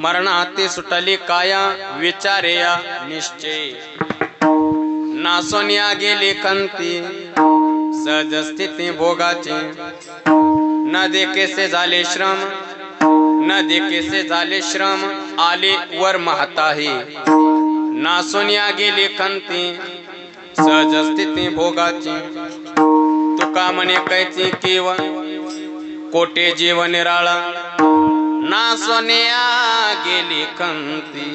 मरणाते सुटली काया विचारेया निश्चय नासोनिया गेली कंती सहज स्थिती भोगाचे न देकेसे झाले श्रम न देकेसे झाले श्रम आले वर महताही नासोनिया गेली कंती सहज स्थिती भोगाची तुका म्हणे कैची केव कोटे जीव निराळा नासोनिया गेली कंती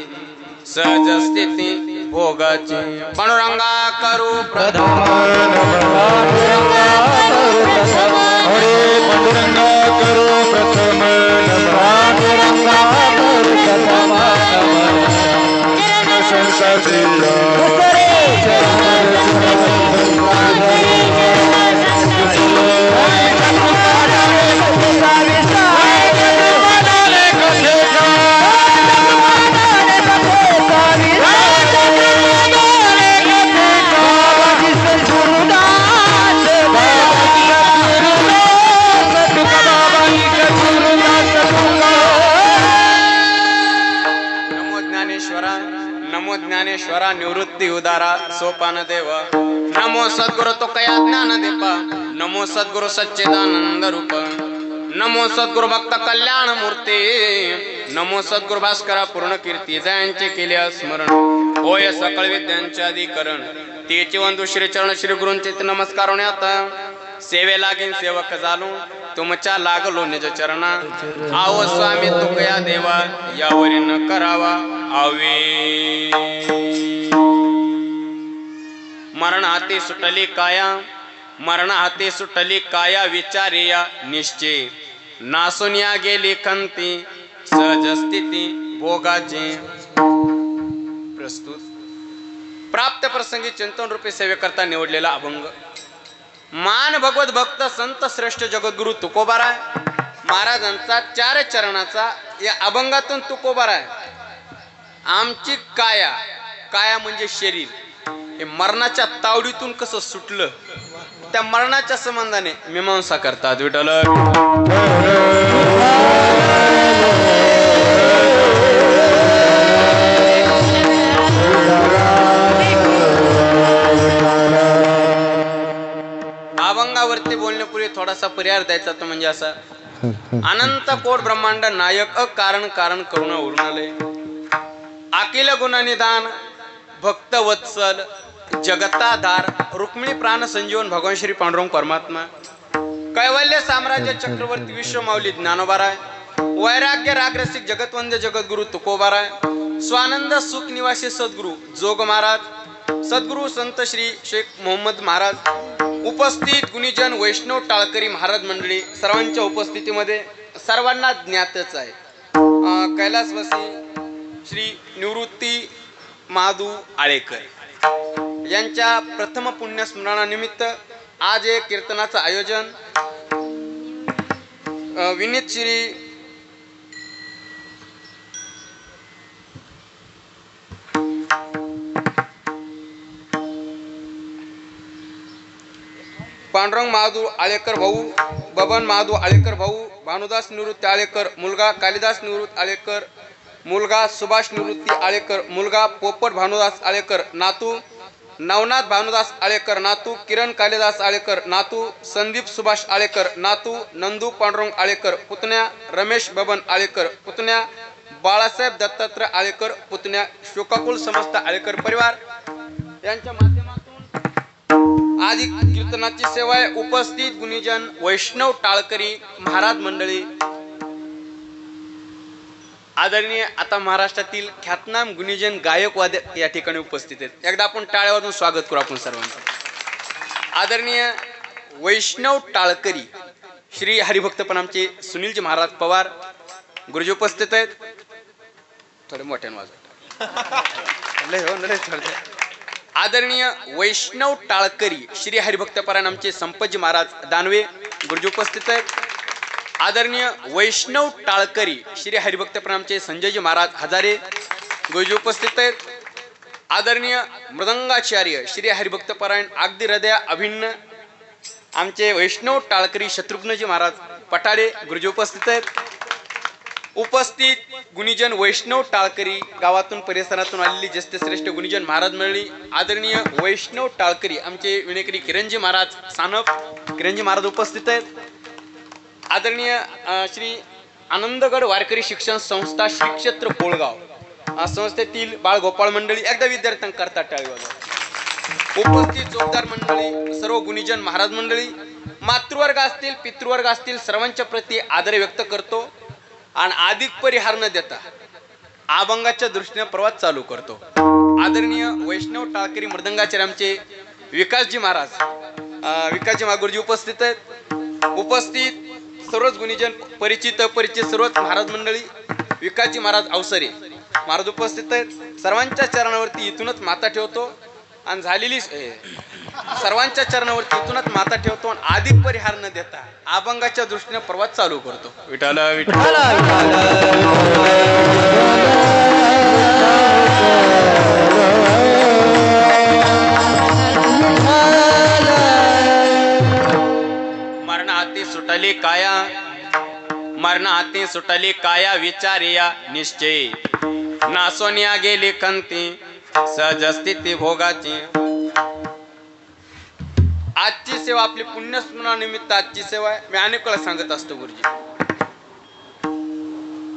सहज स्थिती भोगाची पांडुरंगा करू प्रथम पांडुरंगा करू प्रथम पांडुरंगा करू प्रथम ज्ञानेश्वरा निवृत्ती उदारा सोपान देव नमो सद्गुरु तो कया ज्ञान देपा नमो सद्गुरु सच्चिदानंद रूप नमो सद्गुरु भक्त कल्याण मूर्ती नमो सद्गुरु भास्करा पूर्ण कीर्ती जयांचे केले स्मरण होय सकळ विद्यांचे अधिकरण तेचे वंदू श्री चरण श्री गुरूंचे नमस्कार होण्यात सेवे लागेन सेवक झालो तुमच्या लागलो निज चरणा आव स्वामी तुकया देवा यावरी न करावा आवे मरण हाती सुटली काया मरण हाती सुटली काया विचारिया निश्चय नासुनिया गेली कंती सहज स्थिती भोगाचे प्रस्तुत प्राप्त प्रसंगी चिंतन रूपी सेवे करता निवडलेला अभंग मान भगवत भक्त संत श्रेष्ठ जगद्गुरु तुकोबाराय महाराजांचा 4 चरणाचा या अभंगातून तुकोबाराय आमची काया काया म्हणजे शरीर हे मरणाच्या तावडीतून कसं सुटलं, त्या मरणाच्या संबंधाने मीमांसा करतात. विठ्ठल अभंगावरती बोलण्यापूर्वी थोडासा पर्याय द्यायचा तो म्हणजे असा: अनंत कोट ब्रह्मांड नायक अकारण कारण करुणा उरुणालय, अखिल गुणनिदान भक्त वत्सल जगताधार, रुक्मिणी प्राण संजीवन भगवान श्री पांडुरंग परमात्मा, कैवल्य साम्राज्य चक्रवर्ती विश्व माऊली ज्ञानोबाराय, वैराग्य रागरसिक जगतवंद्य जगद्गुरु तुकोबाराय, स्वानंद सुख निवासी सद्गुरु जोग महाराज, सद्गुरु संत श्री शेख मोहम्मद महाराज, उपस्थित गुणीजन वैष्णव टाळकरी महाराज मंडळी सर्वांच्या उपस्थितीमध्ये सर्वांना ज्ञातच आहे, कैलासवासी श्री निवृत्ती महादू आळेकर यांच्या प्रथम पुण्यस्मरणानिमित्त आज एक कीर्तनाचं आयोजन विनीत श्री पांडुरंग महादू आळेकर भाऊ, बबन महादू आळेकर भाऊ, भानुदास निवृत्ती आळेकर मुलगा, कालिदास निवृत्ती आळेकर मुलगा, सुभाष निवृत्ती आळेकर मुलगा, पोपट भानुदास आळेकर नातू, नवनाथ भानुदास आळेकर नातू, किरण कालिदास आळेकर नातू, संदीप सुभाष आळेकर नातू, नंदू पांडुरंग आळेकर पुतण्या, रमेश बबन आळेकर पुतण्या, बाळासाहेब दत्तात्रय आळेकर पुतण्या, शोकाकुल समस्त आळेकर परिवार यांच्या माध्यमातून आदि कीर्तनाची सेवा आहे. उपस्थित गुणीजन वैष्णव टाळकरी महाराज मंडळी, आदरणीय आता महाराष्ट्रातील ख्यातनाम गुणीजन गायक वादक या ठिकाणी उपस्थित आहेत. एकदा आपण टाळ्या वाजवून स्वागत करू आपण सर्वांचं. आदरणीय वैष्णव टाळकरी श्री हरिभक्तपण आमचे सुनीलजी महाराज पवार गुरुजी उपस्थित आहेत. थोडे मोठ्याने वाजवा. आदरणीय वैष्णव टाळकरी श्री हरिभक्तपरायण आमचे संपतजी महाराज दानवे गुरुजी उपस्थित आहेत. आदरणीय वैष्णव टाळकरी श्री हरिभक्तपरायण आमचे संजयजी महाराज हजारे गुरुजी उपस्थित आहेत. आदरणीय मृदंगाचार्य श्री हरिभक्तपरायण अगदी हृदया अभिन्न आमचे वैष्णव टाळकरी शत्रुघ्नजी महाराज पठाडे गुरुजी उपस्थित आहेत. उपस्थित गुणीजन वैष्णव टाळकरी गावातून परिसरातून आलेली ज्येष्ठ श्रेष्ठ गुणीजन महाराज मंडळी, आदरणीय वैष्णव टाळकरी आमचे विनेकरी किरणजी महाराज सानप किरणजी महाराज उपस्थित आहेत. आदरणीय श्री आनंदगड वारकरी शिक्षण संस्था श्री क्षेत्र कोळगाव संस्थेतील बाळगोपाळ मंडळी, एकदा विद्यार्थ्यांकरता टाळी वाजवा. उपस्थित जोरदार मंडळी, सर्व गुणीजन महाराज मंडळी, मातृवर्ग असतील पितृवर्ग असतील सर्वांच्या प्रती आदर व्यक्त करतो आणि अधिक परिहार न देता अभंगाच्या दृष्टीने प्रवास चालू करतो. आदरणीय वैष्णव टाळकरी मृदंगाचार्य आमचे विकासजी महाराज गुरुजी उपस्थित आहेत. उपस्थित सर्वच गुणीजन परिचित अपरिचित सर्वच महाराज मंडळी, विकासजी महाराज अवसरे महाराज उपस्थित आहेत. सर्वांच्या चरणावरती इथूनच माता ठेवतो आणि झालेली सर्वांच्या चरणावरती इथूनच माता ठेवतो आणि अधिक परिहार न देता अभंगाच्या दृष्टीने प्रवास चालू करतो. विठ्ठल विठ्ठल मरण हाती सुटली काया, मरण हाती सुटली काया, विचारिया निश्चय नासोनिया गेली कंती सहज स्थिती भोगाची. आजची सेवा आपली पुण्यस्मरणानिमित्त आजची सेवा आहे. मी अनेक वेळा सांगत असतो गुरुजी,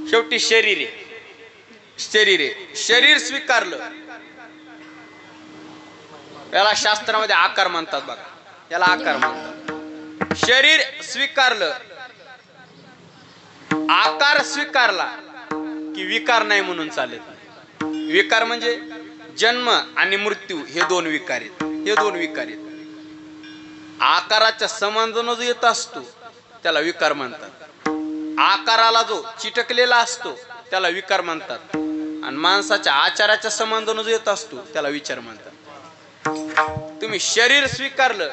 शेवटी शरीर आहे, शरीर स्वीकारलं याला शास्त्रामध्ये आकार म्हणतात बघा, याला आकार म्हणतात. शरीर स्वीकारलं, आकार स्वीकारला की विकार नाही म्हणून चालत. विकार म्हणजे जन्म आणि मृत्यू हे दोन विकार आहेत. आकाराच्या संबंधाने जो येत असतो त्याला विकार म्हणतात. आकाराला जो चिटकलेला असतो त्याला विकार म्हणतात आणि माणसाच्या आचाराच्या संबंधाने जो येत असतो त्याला विचार म्हणतात. तुम्ही शरीर स्वीकारलं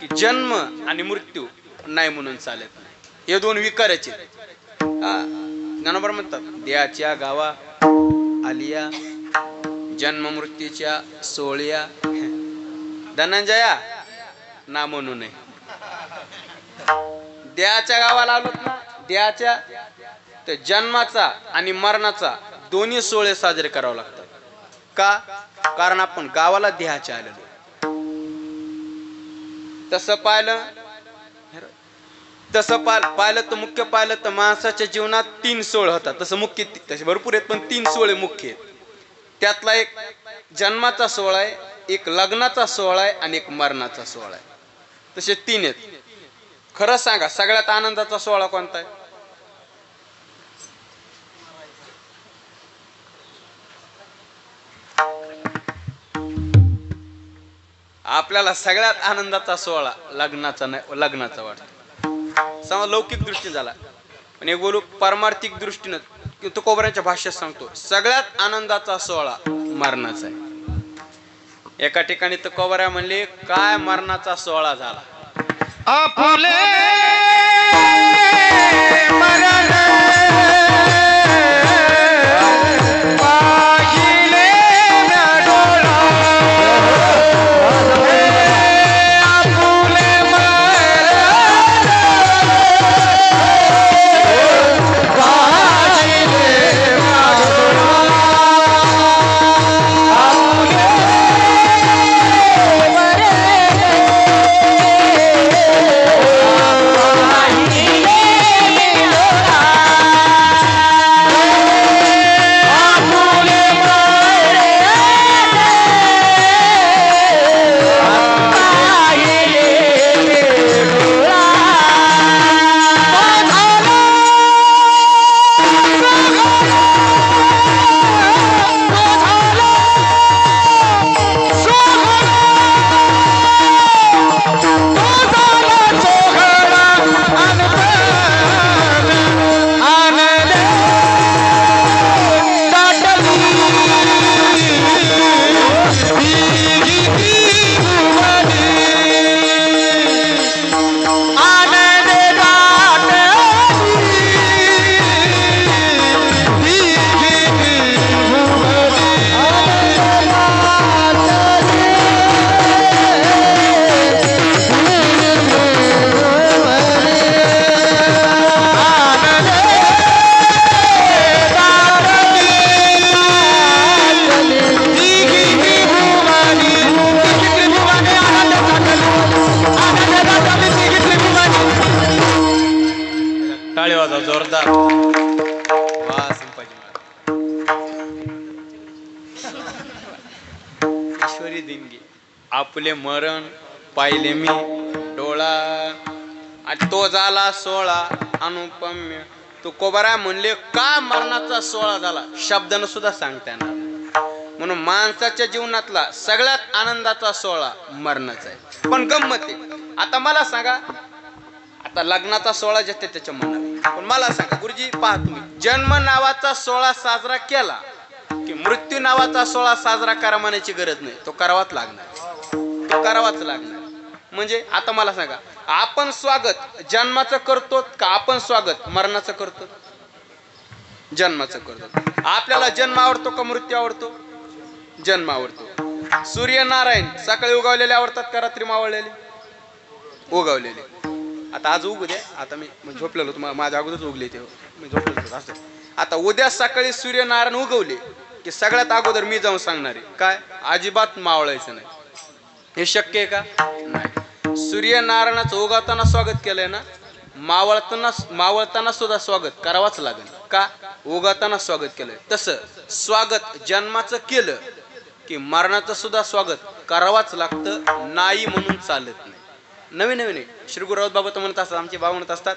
की जन्म आणि मृत्यू नाही म्हणून चालत नाही. हे दोन विकारच आहेत. ज्ञानोबा म्हणतात देहाच्या गावा आलिया, जन्म मृत्यूच्या सोहळ्या, धनंजया ना म्हणू नये. देहाच्या गावाला आलोत ना, देहाच्या तर जन्माचा आणि मरणाचा दोन्ही सोहळे साजरे करावे लागतात. का? कारण आपण गावाला देहाच्या आलेलो. तसं पाहिलं तर मुख्य पाहिलं तर माणसाच्या जीवनात 3 सोहळे होतात. तसं मुख्य तसे भरपूर आहेत, पण 3 सोहळे मुख्य आहेत. त्यातला एक जन्माचा सोहळा आहे, एक लग्नाचा सोहळा आहे आणि एक मरणाचा सोहळा आहे. तसे 3 आहेत. खरं सांगा, सगळ्यात आनंदाचा सोहळा कोणता आहे? आपल्याला सगळ्यात आनंदाचा सोहळा लग्नाचा नाही, लग्नाचा वाटतो. समजा लौकिक दृष्टीने झाला, पण एक बोलू पारमार्थिक दृष्टीनं तुकोबराच्या भाषेत सांगतो, सगळ्यात आनंदाचा सोहळा मरणाचा आहे. एका ठिकाणी तुकोबरा म्हणले, काय मरणाचा सोहळा झाला. आपुले मरण पाहिले ना डोळा, आपुले मरण पाहिले ना डोळा, आपुले टाळी वाजवा जोरदार. वा संपाजी ईश्वरी देणगी. आपले मरण पाहिले मी डोळा, आणि तो झाला सोहळा अनुपम्य. तुकोबरा म्हणले, का मरणाचा सोहळा झाला, शब्दानं सुद्धा सांगता येणार. म्हणून माणसाच्या जीवनातला सगळ्यात आनंदाचा सोहळा मरणाचा आहे. पण गंमत आहे, आता मला सांगा, आता लग्नाचा सोहळा जे त्याच्या मनात, पण मला सांगा गुरुजी, पहा तुम्ही, जन्म नावाचा सोहळा साजरा केला की मृत्यू नावाचा सोहळा साजरा करा म्हणायची गरज नाही. तो करावाच लागणार, तो करावाच लागणार. म्हणजे आता मला सांगा, आपण स्वागत जन्माचं करतो का आपण स्वागत मरणाचं करतो? जन्माचं करतो. आपल्याला जन्म आवडतो का मृत्यू आवडतो? जन्म आवडतो. सूर्यनारायण सकाळी उगवलेले आवडतात का रात्री मावळलेले? उगवलेले. आता आज उगू द्या, आता मी झोपलेलो होतो, माझ्या अगोदरच उगले ते, मी झोपलेलो होतो असं. आता उद्या सकाळी सूर्यनारायण उगवले की सगळ्यात अगोदर मी जाऊन सांगणार आहे, काय अजिबात मावळायचं नाही. हे शक्य आहे का? नाही. सूर्यनारायणाचं उगवताना स्वागत केलंय ना, मावळताना सुद्धा स्वागत करावाच लागेल. का? उगवताना स्वागत केलंय. तसं स्वागत जन्माचं केलं की मरणाचं सुद्धा स्वागत करावाच लागतं, नाही म्हणून चालत नाही. नवीन नवीन श्री गुरुराव बाबा तर म्हणत असतात, आमचे बाबा म्हणत असतात,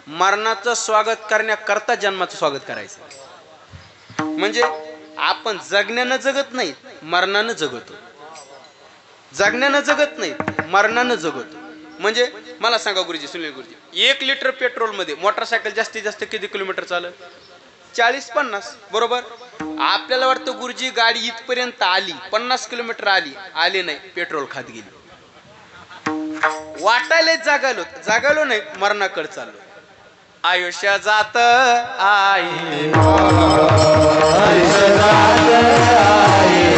मरणाचं स्वागत करण्याकरता जन्माचं स्वागत करायचं. म्हणजे आपण जगण्यानं जगत नाही, मरणानं जगतो. जगण्यानं जगत नाही, मरणानं जगतो. म्हणजे मला सांगा गुरुजी, सुनील गुरुजी, 1 लिटर पेट्रोल मध्ये मोटरसायकल जास्तीत जास्त किती किलोमीटर चालत? 40-50, बरोबर. आपल्याला वाटतं गुरुजी गाडी इथपर्यंत आली, 50 किलोमीटर आली नाही, पेट्रोल खात गेली. वाटायला जागालो नाही, मरणाकडे चाललो. आयुष्य जात आहे, आयुष्य जात आहे,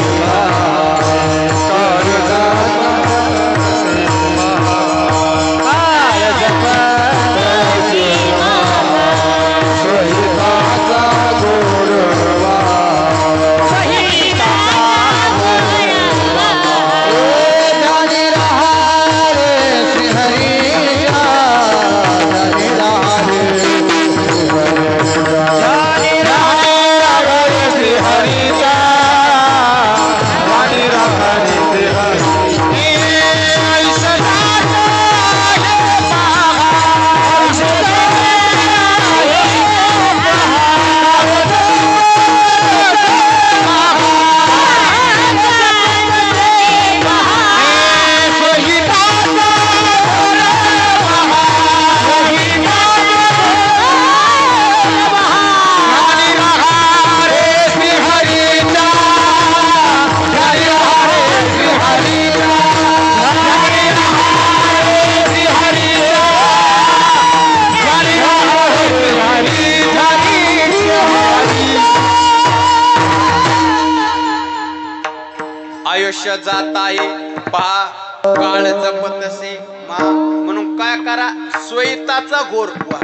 आयुष्य जात आहे पहा काळ जपतसे म्हणून काय करा स्वयताचा घोर व्हा.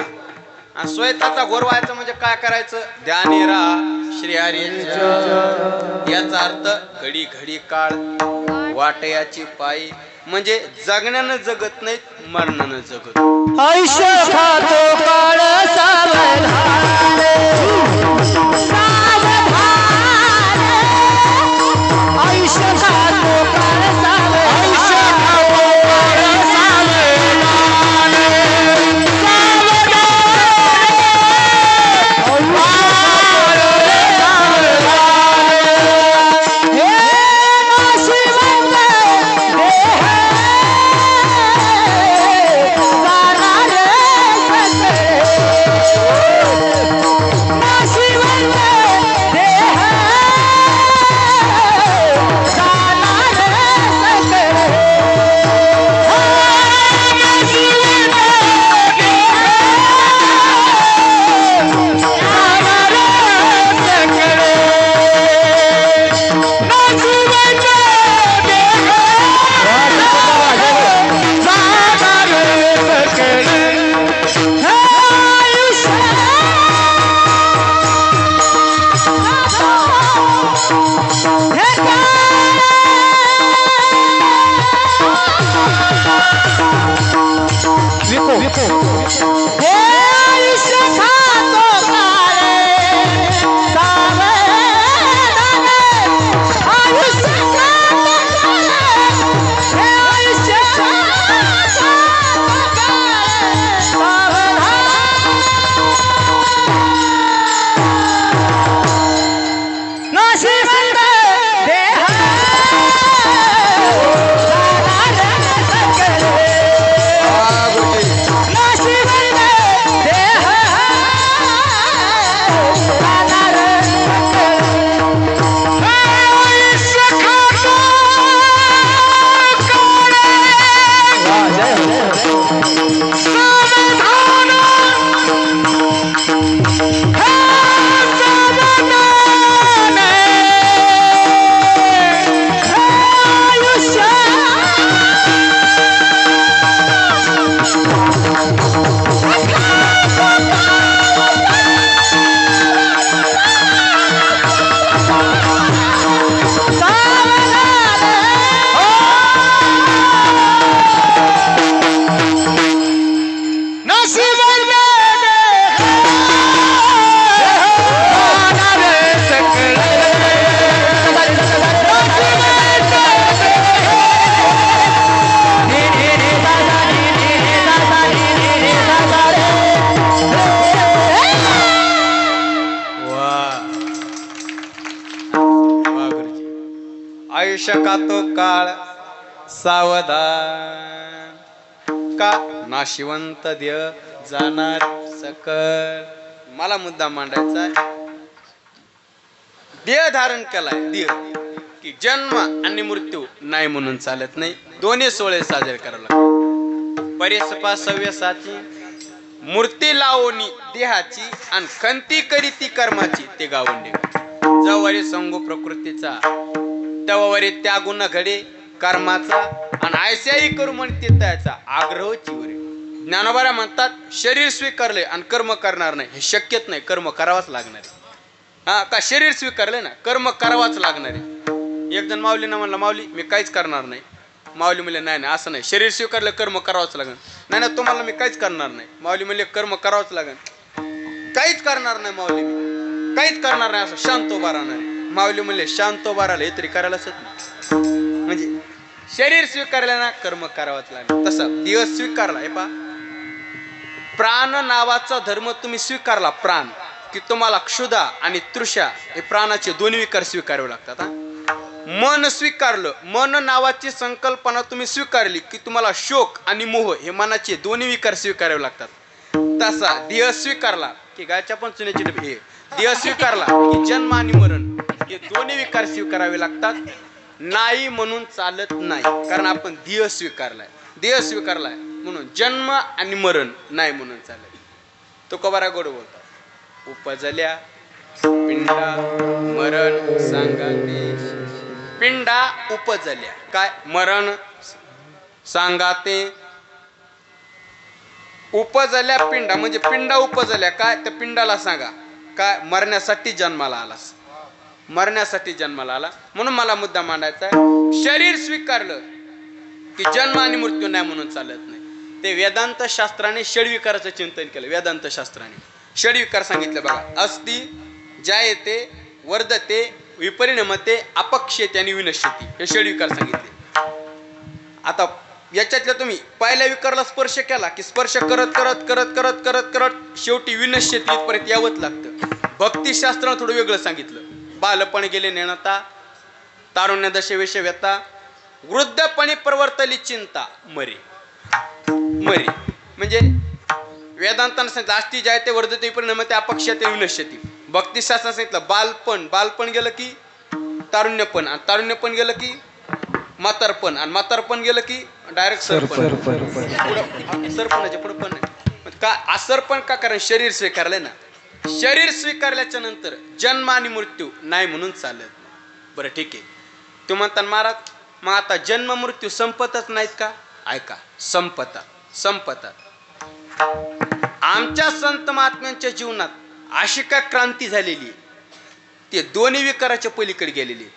आणि स्वयताचा घोर व्हायचं म्हणजे काय करायचं ध्यानी राहा श्री हरींच्या. याचा अर्थ घडी घडी काळ वाटयाची पायी म्हणजे जगण्यानं जगत नाहीत मरणानं जगत. आयुष्य खातो काळ सावधान आयुष्य खातो काळ आयुष्य खातो काळ सावधान का नाशिवंत देह जाणार सकल. मला मुद्दा मांडायचा आहे. देह धारण केलाय देह की जन्म आणि मृत्यू नाही म्हणून चालत नाही. दोन्ही सोहळे साजरे करावे लागतात. परिसपा सव्यसाची मूर्ती लावणी देहाची आणि खंती करी ती कर्माची ते गावंडी. जवळी संगो प्रकृतीचा तेव्हावरी त्यागुण घडे कर्माचा आणि आयशाही करू म्हणते त्याचा आग्रह चिवरे. ज्ञानोबा म्हणतात शरीर स्वीकारले आणि कर्म करणार नाही हे शक्यच नाही. कर्म करावाच लागणार आहे. हा का शरीर स्वीकारले ना कर्म करावाच लागणार आहे. एक जण माऊलीनं म्हणलं माऊली मी काहीच करणार नाही. माऊली म्हणले नाही नाही असं नाही शरीर स्वीकारलं कर्म करावंच लागेल. नाही ना तुम्हाला मी काहीच करणार नाही. माऊली म्हणले कर्म करावंच लागेल. काहीच करणार नाही माऊली मी काहीच करणार नाही असं शांत उभा राहणार आहे. माऊली म्हणले शांत उभा राहिलं हे तरी करायलाच नाही. म्हणजे शरीर स्वीकारलं ना कर्म करावंच लागेल. तसं दिवस स्वीकारला हे पा प्राण नावाचा धर्म तुम्ही स्वीकारला प्राण की तुम्हाला क्षुधा आणि तृषा हे प्राणाचे दोन्ही विकार स्वीकारावे लागतात. मन स्वीकारलं मन नावाची संकल्पना तुम्ही स्वीकारली की तुम्हाला शोक आणि मोह हे मनाचे दोन्ही विकार स्वीकारावे लागतात. तसा देह स्वीकारला की गायच्या पण चुन्याची डबी देह स्वीकारला की जन्म आणि मरण हे दोन्ही विकार स्वीकारावे लागतात. नाही म्हणून चालत नाही कारण आपण देह स्वीकारलाय. देह स्वीकारलाय म्हणून जन्म आणि मरण नाही म्हणून चालत. तो कबारा गोड बोलतात उपजल्या पिंडा मरण सांगा पिंडा उपजल्या. काय मरण सांगा ते उपजल्या पिंडा म्हणजे पिंडा उपजल्या. काय त्या पिंडाला सांगा काय मरण्यासाठी जन्माला आलास, मरण्यासाठी जन्माला आला. म्हणून मला मुद्दा मांडायचा आहे. शरीर स्वीकारलं की जन्म आणि मृत्यू नाही म्हणून चालत नाही. ते वेदांत शास्त्राने षडविकाराचं चिंतन केलं. वेदांत शास्त्राने षडविकार सांगितलं बघा. अस्ति जायते वर्धते विपरिणमते अपक्षेते आणि विनश्यती हे षडविकार सांगितले. आता याच्यातल्या तुम्ही पहिल्या विकारला स्पर्श केला की स्पर्श करत करत करत करत करत करत शेवटी विनश्यती इथपर्यंत यावंच लागतं. भक्तिशास्त्रानं थोडं वेगळं सांगितलं. बालपण गेले नेणता, तारुण्य दशे वेश व्यथा, वृद्धपणे प्रवर्तली चिंता मरी. मरी म्हणजे वेदांतानं सांगितलं अस्ति जायते वर्धते विपरिणमते अपक्षेते विनश्यती. भक्तिशास्त्रानं सांगितलं बालपण, बालपण गेलं की तारुण्यपण, आणि तारुण्यपण गेलं की म्हातारपण, आणि म्हातारपण गेलं की डायरेक्ट सरपण. सरपणाच्या पुढे पण का सरपण का? कारण शरीर स्वीकारलंय ना. शरीर स्वीकारल्याच्या नंतर जन्म आणि मृत्यू नाही म्हणून चालत नाही. बरं ठीक आहे. तू म्हणता महाराज मग आता जन्म मृत्यू संपतच नाहीत का? ऐका, संपतात संपतात. आमच्या संत महात्म्यांच्या जीवनात अशी का क्रांती झालेली, ते दोन्ही विकाराच्या पलीकडे गेलेली.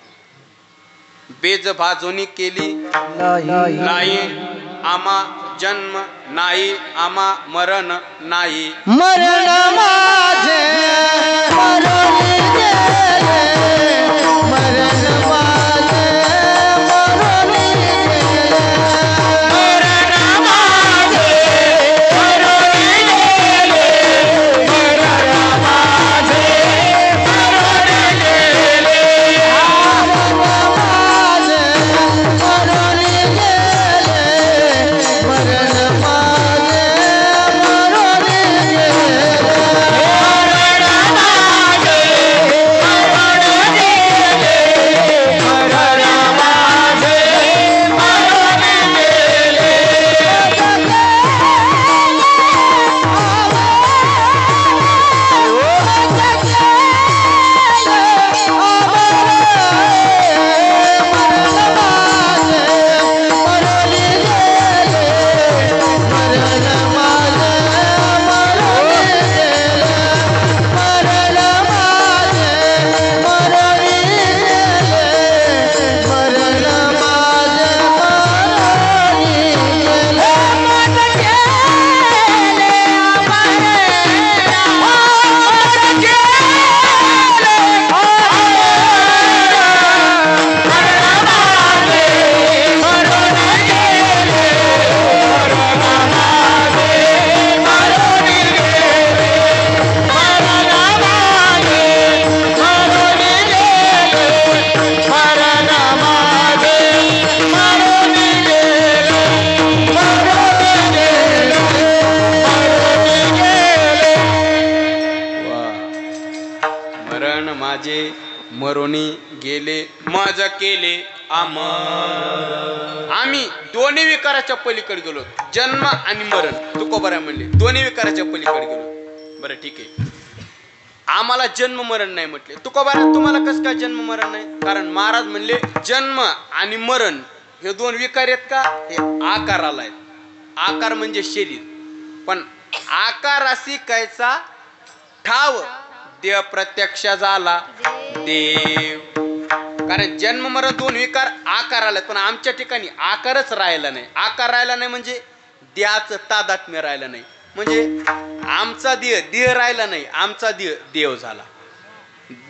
बेज भाजोनी केली नाही आमा जन्म नाही आमा मरण नाही. मरण माझे मरून गेले, मरण माझे मरून गेले, मरण माझे मरून गेले, मरण माझे मरून गेले, मरण माझे मरून गेले, मरण माझे मरून गेले, मरण माझे मरून गेले, मरण माझे मरून माझे मरोनी गेले माझ केले अमर. आम्ही दोन्ही विकाराच्या पलीकडे गेलो. जन्म आणि मरण तुकोबरा म्हणले दोन्ही विकाराच्या पलीकडे गेलो. बरं ठीक आहे. आम्हाला जन्म मरण नाही म्हटले. तुकोबरा तुम्हाला कसं काय जन्म मरण नाही? कारण महाराज म्हणले जन्म आणि मरण हे दोन विकार आहेत का? हे आकाराला आहेत. आकार म्हणजे शरीर, पण आकाराशी कायचा ठाव देव प्रत्यक्ष झाला देव. कारण जन्म मरण दोन विकार आकार आले, पण आमच्या ठिकाणी आकारच राहिला नाही. आकार राहिला नाही म्हणजे देहाचं तादात्म्य राहिलं नाही. म्हणजे आमचा देह राहिला नाही, आमचा देव झाला.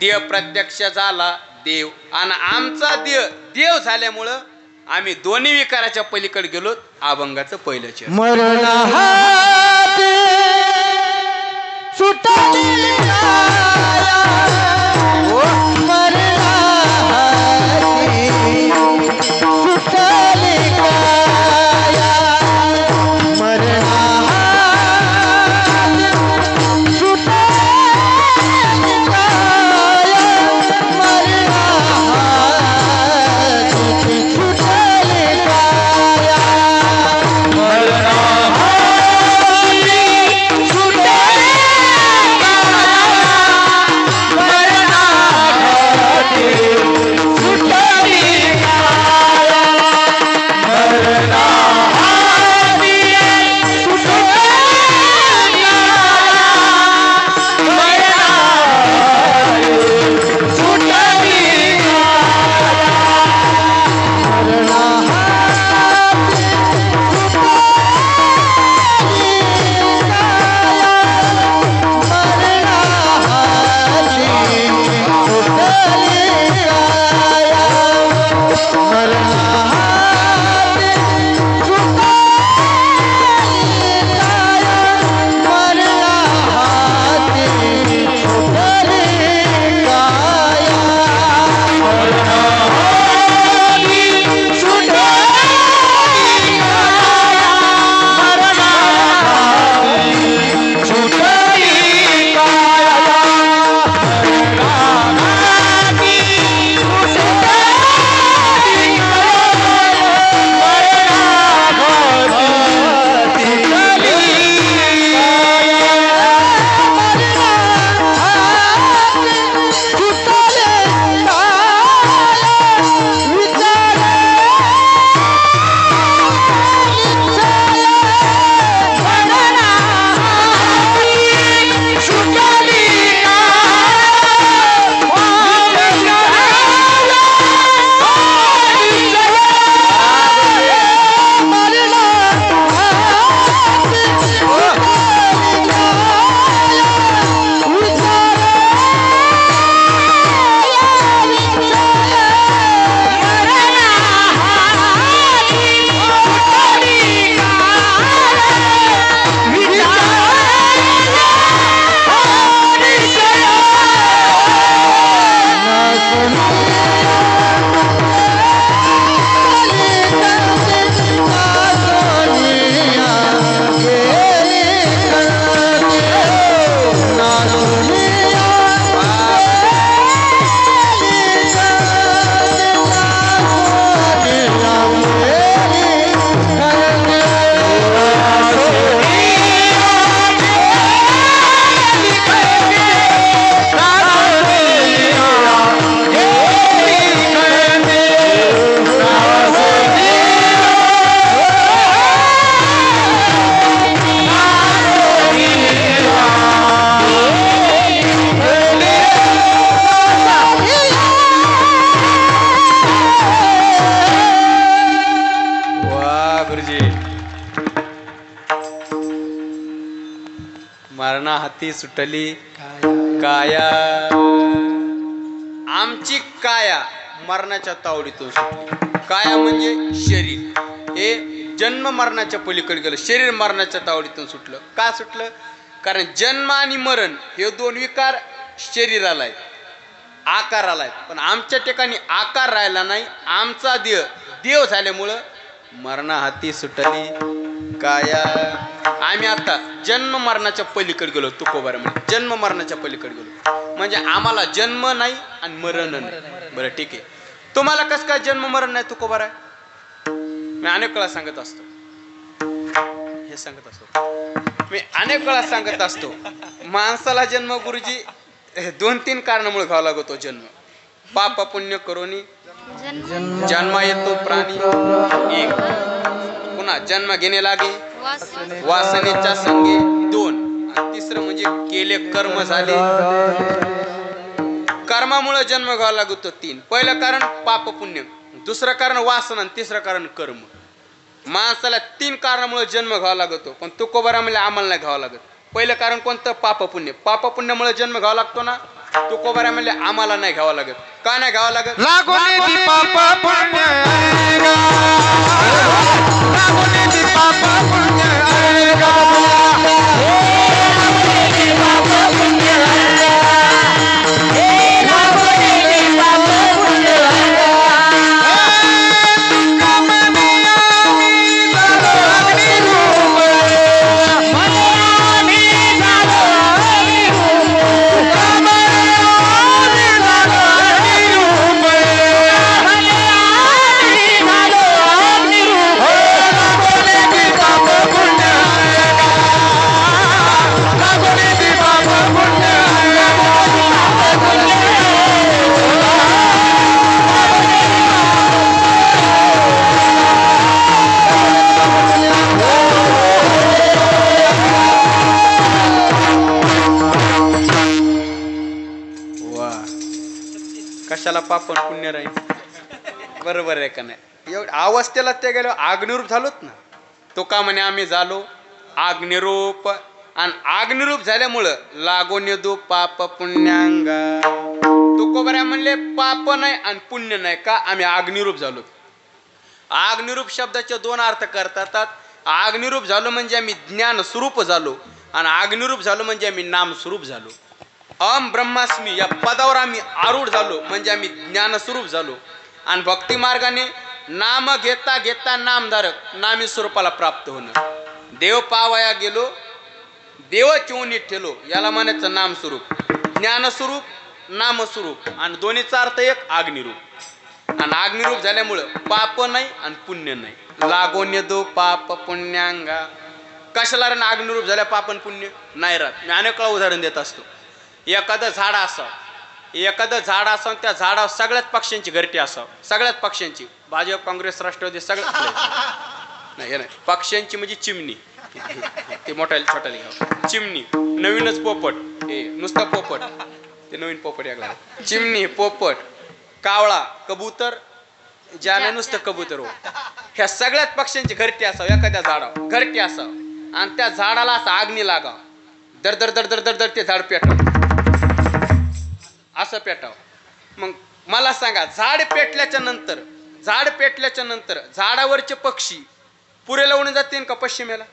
देव प्रत्यक्ष झाला देव, आणि आमचा देव झाल्यामुळं आम्ही दोन्ही विकाराच्या पलीकडे गेलो. अभंगाचं पहिलं चरण. मरण हाती सुटली काया, मरण हाती सुटली काया, मरण हाती सुटली काया, मरण हाती सुटली काया, मरण हाती सुटली काया. गुरुजी मरणा हाती सुटली काया आमची काया मरणाच्या तावडीतून सुटली. काया म्हणजे शरीर हे जन्म मरणाच्या पलीकडे गेलं. शरीर मरणाच्या तावडीतून सुटलं. का सुटलं? कारण जन्म आणि मरण हे दोन विकार शरीराला आहेत, आकाराला आहेत. पण आमच्या ठिकाणी आकार राहिला नाही. आमचा देव झाल्यामुळं मरणा हाती सुटली काया. आम्ही आता जन्म मरणाच्या पलीकडे गेलो. तुकोबारा म्हणजे जन्म मरणाच्या पलीकडे गेलो म्हणजे आम्हाला जन्म नाही आणि मरण नाही. बरं ठीक आहे, तुम्हाला कसं काय जन्म मरण नाही तुकोबारा? मी अनेक वेळा सांगत असतो, हे सांगत असतो, मी अनेक वेळा सांगत असतो, माणसाला जन्म गुरुजी 2-3 कारणामुळे घ्यावा लागतो जन्म. पाप पुण्य करोनी जन्म येतो प्राणी एक, पुन्हा जन्म घेणे लागे वासनेच्या संगे 2, आणि तिसरं म्हणजे केले कर्म झाले. कर्मामुळे जन्म घ्यावा लागतो 3. पहिलं कारण पाप पुण्य, दुसरं कारण वासना आणि तिसरं कारण कर्म. माणसाला 3 कारणामुळे जन्म घ्यावा लागतो. पण तुकोबारा म्हणजे आम्हाला नाही घ्यावा लागत. पहिलं कारण कोणतं? पाप पुण्य. पाप पुण्यामुळे जन्म घ्यावा लागतो ना. तुकोबारा म्हणजे आम्हाला नाही घ्यावा लागत. का नाही घ्यावा लागत? कशाला पाप आणि पुण्य राहील? बरोबर आहे का नाही? एवढं अवस्थेला ते गेलो अग्निरूप झालोत ना. तो का म्हणे आम्ही झालो अग्निरूप, आणि अग्निरूप झाल्यामुळं लागून येतो पाप पुण्यांगा. तुकोबारा म्हणले पाप नाही आणि पुण्य नाही. का? आम्ही अग्निरूप झालो. अग्निरूप शब्दाचे 2 अर्थ करतात. अग्निरूप झालो म्हणजे आम्ही ज्ञान स्वरूप झालो, आणि अग्निरूप झालो म्हणजे आम्ही नाम स्वरूप झालो. अहम ब्रह्मास्मी या पदावर आम्ही आरूढ झालो म्हणजे आम्ही ज्ञानस्वरूप झालो. आणि भक्ती मार्गाने नाम घेता घेता नामधारक नामी स्वरूपाला प्राप्त होणं. देव पावया गेलो देव चिवणी ठेलो, याला म्हणायचं नामस्वरूप. ज्ञानस्वरूप नामस्वरूप, आणि दोन्हीचा अर्थ एक अग्निरूप. आणि अग्निरूप झाल्यामुळं पाप नाही आणि पुण्य नाही. लागून येतो पाप पुण्यांगा. कशाला रे अग्निरूप झाल्या पाप आणि पुण्य नाही राहत? मी अनेक वेळा उदाहरण देत असतो. एखादं झाड असावं, त्या झाडावर सगळ्याच पक्षांची घरटी असावं. सगळ्याच पक्षांची, भाजप काँग्रेस राष्ट्रवादी सगळ्या नाही, हे नाही पक्षांची म्हणजे चिमणी. ते मोठ्या छोट्याला घ्यावं. चिमणी नवीनच पोपट, हे नुसतं पोपट, ते नवीन पोपट यागला. चिमणी, पोपट, कावळा, कबूतर, ज्याने नुसतं कबूतर हो, ह्या सगळ्याच पक्ष्यांची घरटी असावं. एखाद्या झाडावर घरटी असावं आणि त्या झाडाला असा अग्नी लागावं. दर दर दर दर दर दर ते झाड पेटावं, असं पेटावं. मग मला सांगा, झाड पेटल्याच्या नंतर झाडावरचे पक्षी पुरेला उडून जातील का पश्चिमेला?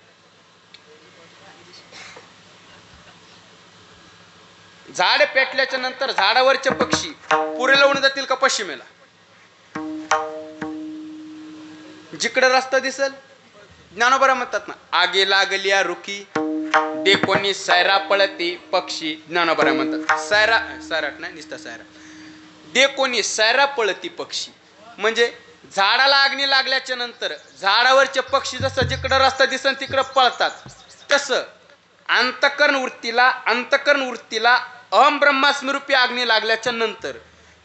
झाड पेटल्याच्या नंतर झाडावरचे पक्षी पुरेला उडून जातील का पश्चिमेला? जिकडे रस्ता दिसल. ज्ञानोबा म्हणतात ना, आगे लागल्या रुखी डेकोनी सैरा पळती पक्षी. ज्ञानोबा म्हणतात सैराट नाही, नुसता सैरा. डेकोनी सैरा पळती पक्षी म्हणजे झाडाला अग्नी लागल्याच्या नंतर झाडावरचे पक्षी जसं जिकडं रस्ता दिसन तिकडं पळतात, तसं अंतकरण वृत्तीला अहम ब्रह्मास्मिरूपी अग्नी लागल्याच्या नंतर,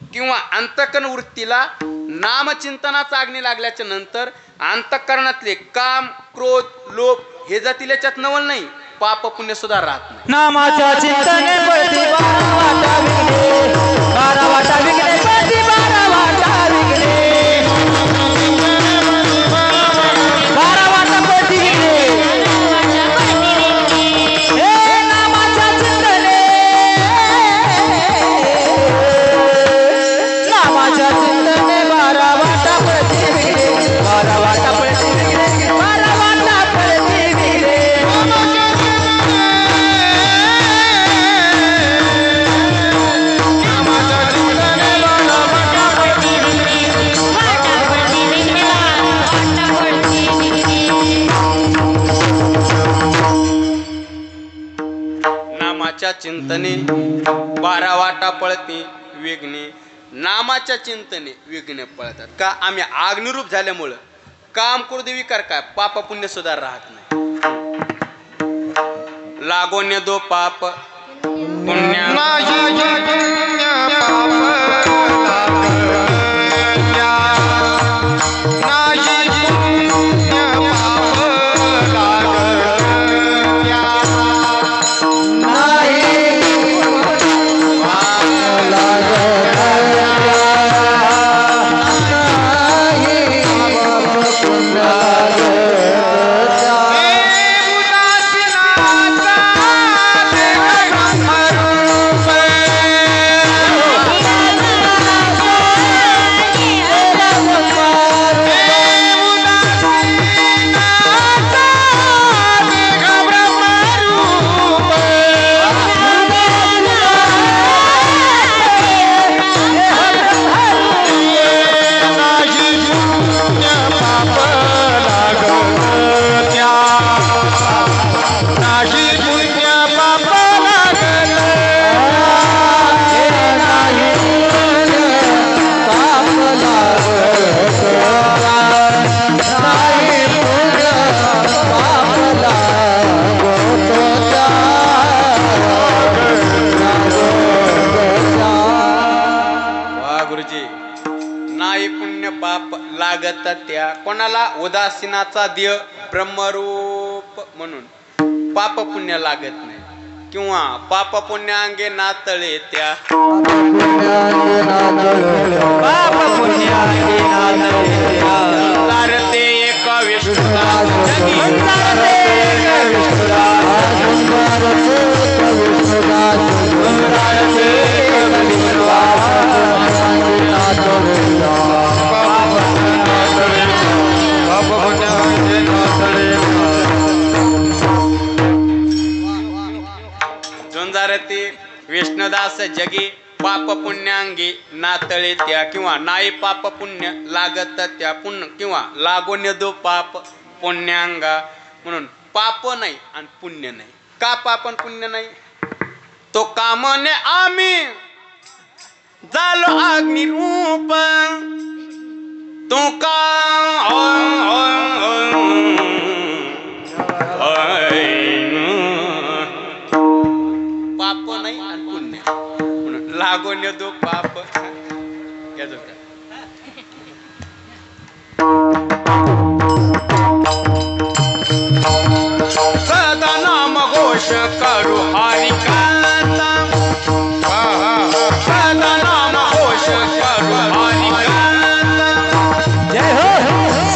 किंवा अंतकरण वृत्तीला नामचिंतनाचा अग्नी लागल्याच्या नंतर अंतकरणातले काम, क्रोध, लोभ हे जातील याच्यात नवल नाही. पाप पुण्य सुद्धा राहत नाही. नामाच्या चिंतने पळती 12 वाटा विघ्ने, 12 वाटा विघ्ने पळती 12 वाटा विघ्ने, 12 नामाच्या चिंतने 12 वाटा पळती विघ्ने नामाच्या चिंतने विघ्ने पळतात का आम्ही अग्निरूप झाल्यामुळं काम क्रोध विकार काय पाप पुण्य सुद्धा राहत नाही लागोन्य दो पाप पुण्य लागत त्या कोणाला उदासीनाचा देह ब्रह्मरूप म्हणून पाप पुण्य लागत नाही किंवा पाप पुण्याअंगे नातळे त्या पाप पुण्याअंगे नातळे त्या तारते एक विष्णुदास जगी विष्णुदास जगी पाप पुण्याअंगी नातळे त्या किंवा नाही पाप पुण्य लागत त्या पुण्य किंवा लागोन्य दो पाप पुण्यांगा म्हणून पाप नाही आणि पुण्य नाही का पाप आणि पुण्य नाही तो कामने आम्ही झालो अग्निरूप तू का पाप नाही आणि पुण्य म्हणून लागोन्य दो पाप याचं काय सदा नाम घोष करू हरिकांता सदा नाम घोष करू हरिकांता जय हो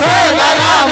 सदा नाम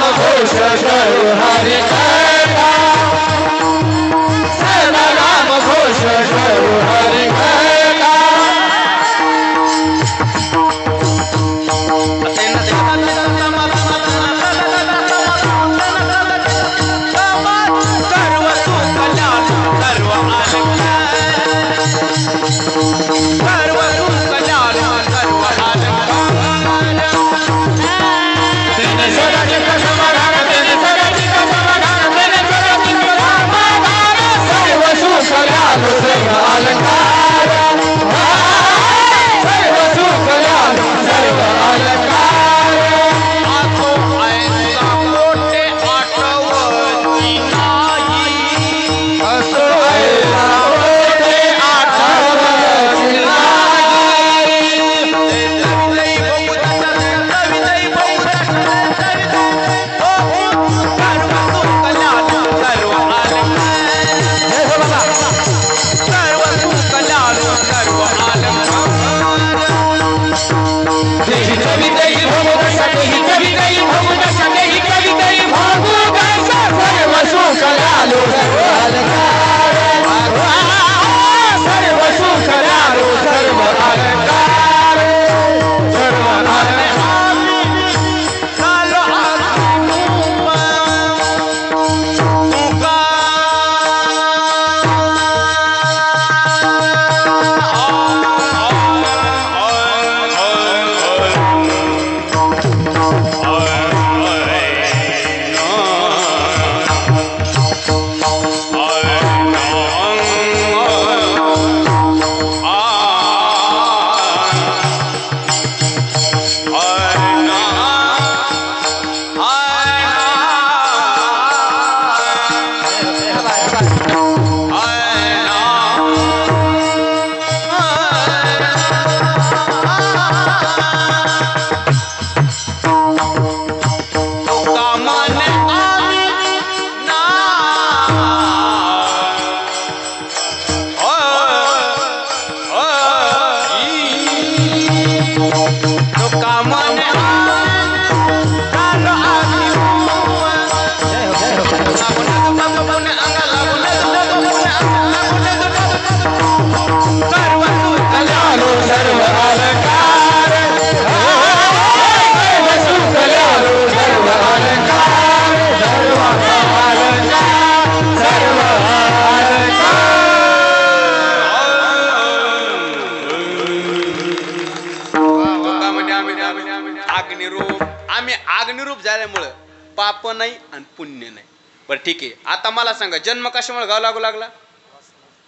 पाप नाही आणि पुण्य नाही. बरं ठीक आहे, आता मला सांगा जन्म कशामुळे घ्यावा लागू लागला?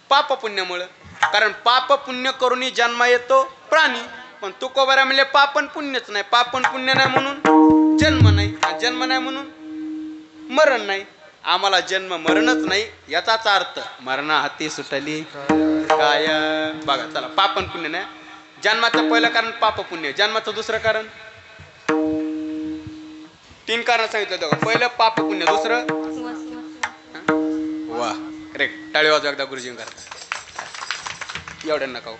पाप पुण्यामुळं. कारण पाप पुण्य करून जन्म येतो प्राणी. पण तुकोबारा म्हणले पाप आणि पुण्यच नाही, पाप आणि पुण्य नाही म्हणून जन्म नाही, जन्म नाही म्हणून मरण नाही. आम्हाला जन्म मरणच नाही याचाच अर्थ मरणा हाती सुटली काय. बघा चला, पाप आणि पुण्य नाही. जन्माचं पहिलं कारण पाप पुण्य, जन्माचं दुसरं कारण, 3 कारण सांगितलं होतं. पहिलं पाप पुण्य, दुसरं वा करेक्ट. टाळी वाजवा एकदा गुरुजी करता एवढ्या नका.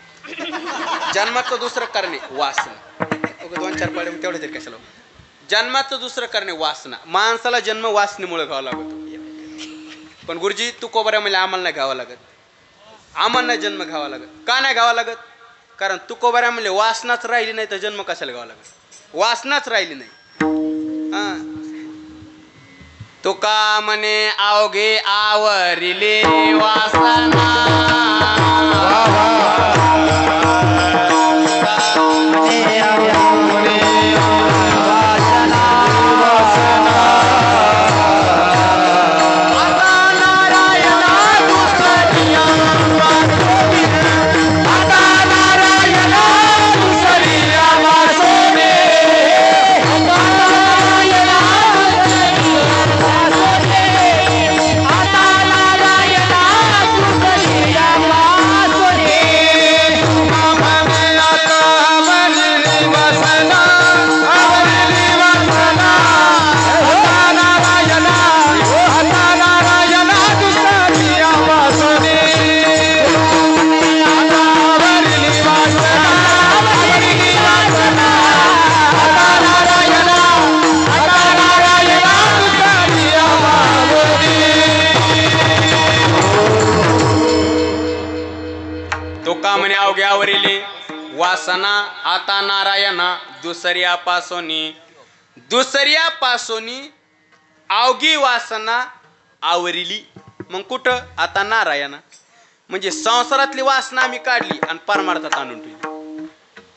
जन्माचं दुसरं कारण आहे वासना. 2-4 पाडे तेवढे तरी कशाला. जन्माचं दुसरं कारण आहे वासना. माणसाला जन्म वासनेमुळे घ्यावा लागतो. पण गुरुजी तू कोबऱ्या म्हणजे आम्हाला नाही घ्यावा लागत, आम्हाला नाही जन्म घ्यावा लागत. का नाही घ्यावा लागत? कारण तू कोबऱ्या म्हणजे वासनाच राहिली नाही तर जन्म कशाला घ्यावा लागत? वासनाच राहिली नाही. तुका म्हणे अवघे आवरिले वासना. तुका म्हणे अवघ्यावरील वासना आता नारायणा दुसऱ्यापासोनी अवघी वासना आवरिली. मग कुठं? आता नारायणा. म्हणजे संसारातली वासना आम्ही काढली आणि परमार्थात आणून ठेवली.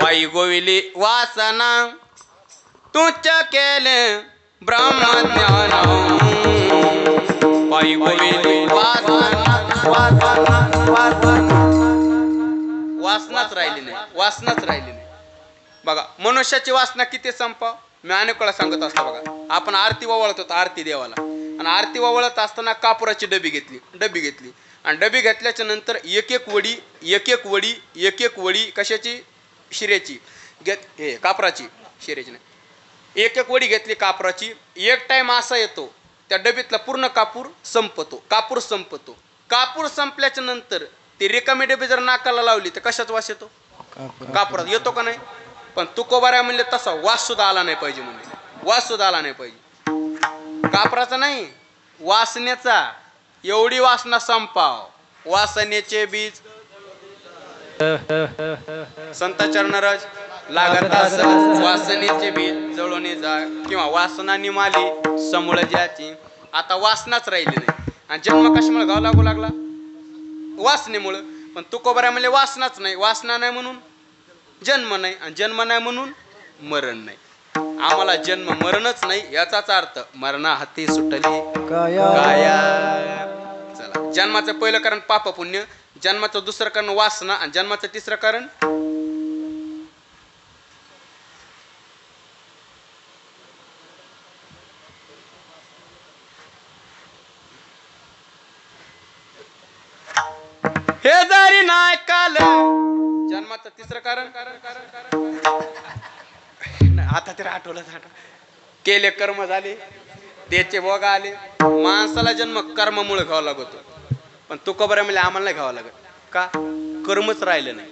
पायी गोविली वासना तुझ केले ब्रह्मज्ञान. पायी गोविली वासना वासनाच राहिली नाही, वासनाच राहिली नाही. बघा मनुष्याची वासना किती संपाव. मी अनेक वेळा सांगत असतो. बघा आपण आरती ओवाळत होतो, आरती देवाला, आणि आरती ओवाळत असताना कापुराची डबी घेतली आणि डबी घेतल्याच्या नंतर एक एक वडी कशाची? शिऱ्याची हे कापराची, शिऱ्याची नाही. एक वडी घेतली कापराची. एक टाइम असा येतो त्या डबीतला पूर्ण कापूर संपतो. कापूर संपल्याच्या नंतर ती रिकामी डबी जर नाकाला लावली तर कशाच वास येतो? कापुरात येतो का नाही? पण तुकोबारा म्हणले तसा वास सुद्धा आला नाही पाहिजे. म्हणजे वास सुद्धा आला नाही पाहिजे. कापराचा नाही, वासनेचा. एवढी वासना संपाव. वासनेचे बीज संत चरणराज लागत असत. वासनेचे बीज जळून जा किंवा वासना निमाली समूळ ज्याची. आता वासनाच राहिली नाही आणि जन्म कशामुळे घ्यावा लागू लागला? वासनेमुळं. पण तुकोबारा म्हणले वासनाच नाही, वासना नाही म्हणून जन्म नाही, आणि जन्म नाही म्हणून मरण नाही. आम्हाला जन्म मरणच नाही याचाच अर्थ मरणा हाती सुटली काया. चला, जन्माचं पहिलं कारण पाप पुण्य, जन्माचं दुसरं कारण वासना, आणि जन्माचं तिसरं कारण हे जरी नाही काल. जन्माचं तिसरं कारण आता तरी आठवलं. केले कर्म झाले, त्याचे भोग आले. माणसाला जन्म कर्मामुळे घ्यावा लागतो. पण तुकोबारा म्हणजे आम्हाला नाही घ्यावा लागत. का? कर्मच राहिलं नाही.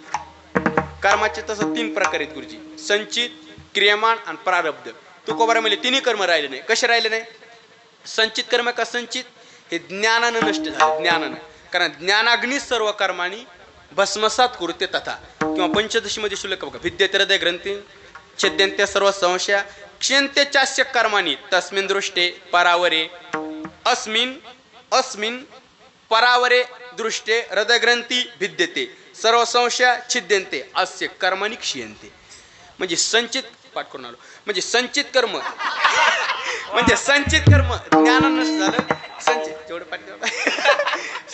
कर्माचे तसं 3 प्रकार आहेत गुरुजी: संचित, क्रियमान आणि प्रारब्ध. तुकोबारा म्हणजे 3 कर्म राहिले नाही. कसे राहिले नाही? संचित कर्म का संचित? हे ज्ञानानं नष्ट झाले, ज्ञानानं. कारण ज्ञानाग्नी सर्व कर्माणी भस्मसात कुरुते तथा. किंवा पंचदशी मध्ये शुल्क बघा: विद्यते हृदय ग्रंथी छेद्यंते सर्व संशया क्षेंते चास्य कर्माणी तस्मिन दृष्टे परावरे अस्मिन परावरे दृष्टे हृदय ग्रंथी भिद्यते सर्व संशया छिद्यंते अस्य कर्माणी क्षीयंते. म्हणजे संचित पाठ करून आलो. म्हणजे संचित कर्म म्हणजे संचित कर्म ज्ञान नष्ट झालं. संचित तेवढं पाठ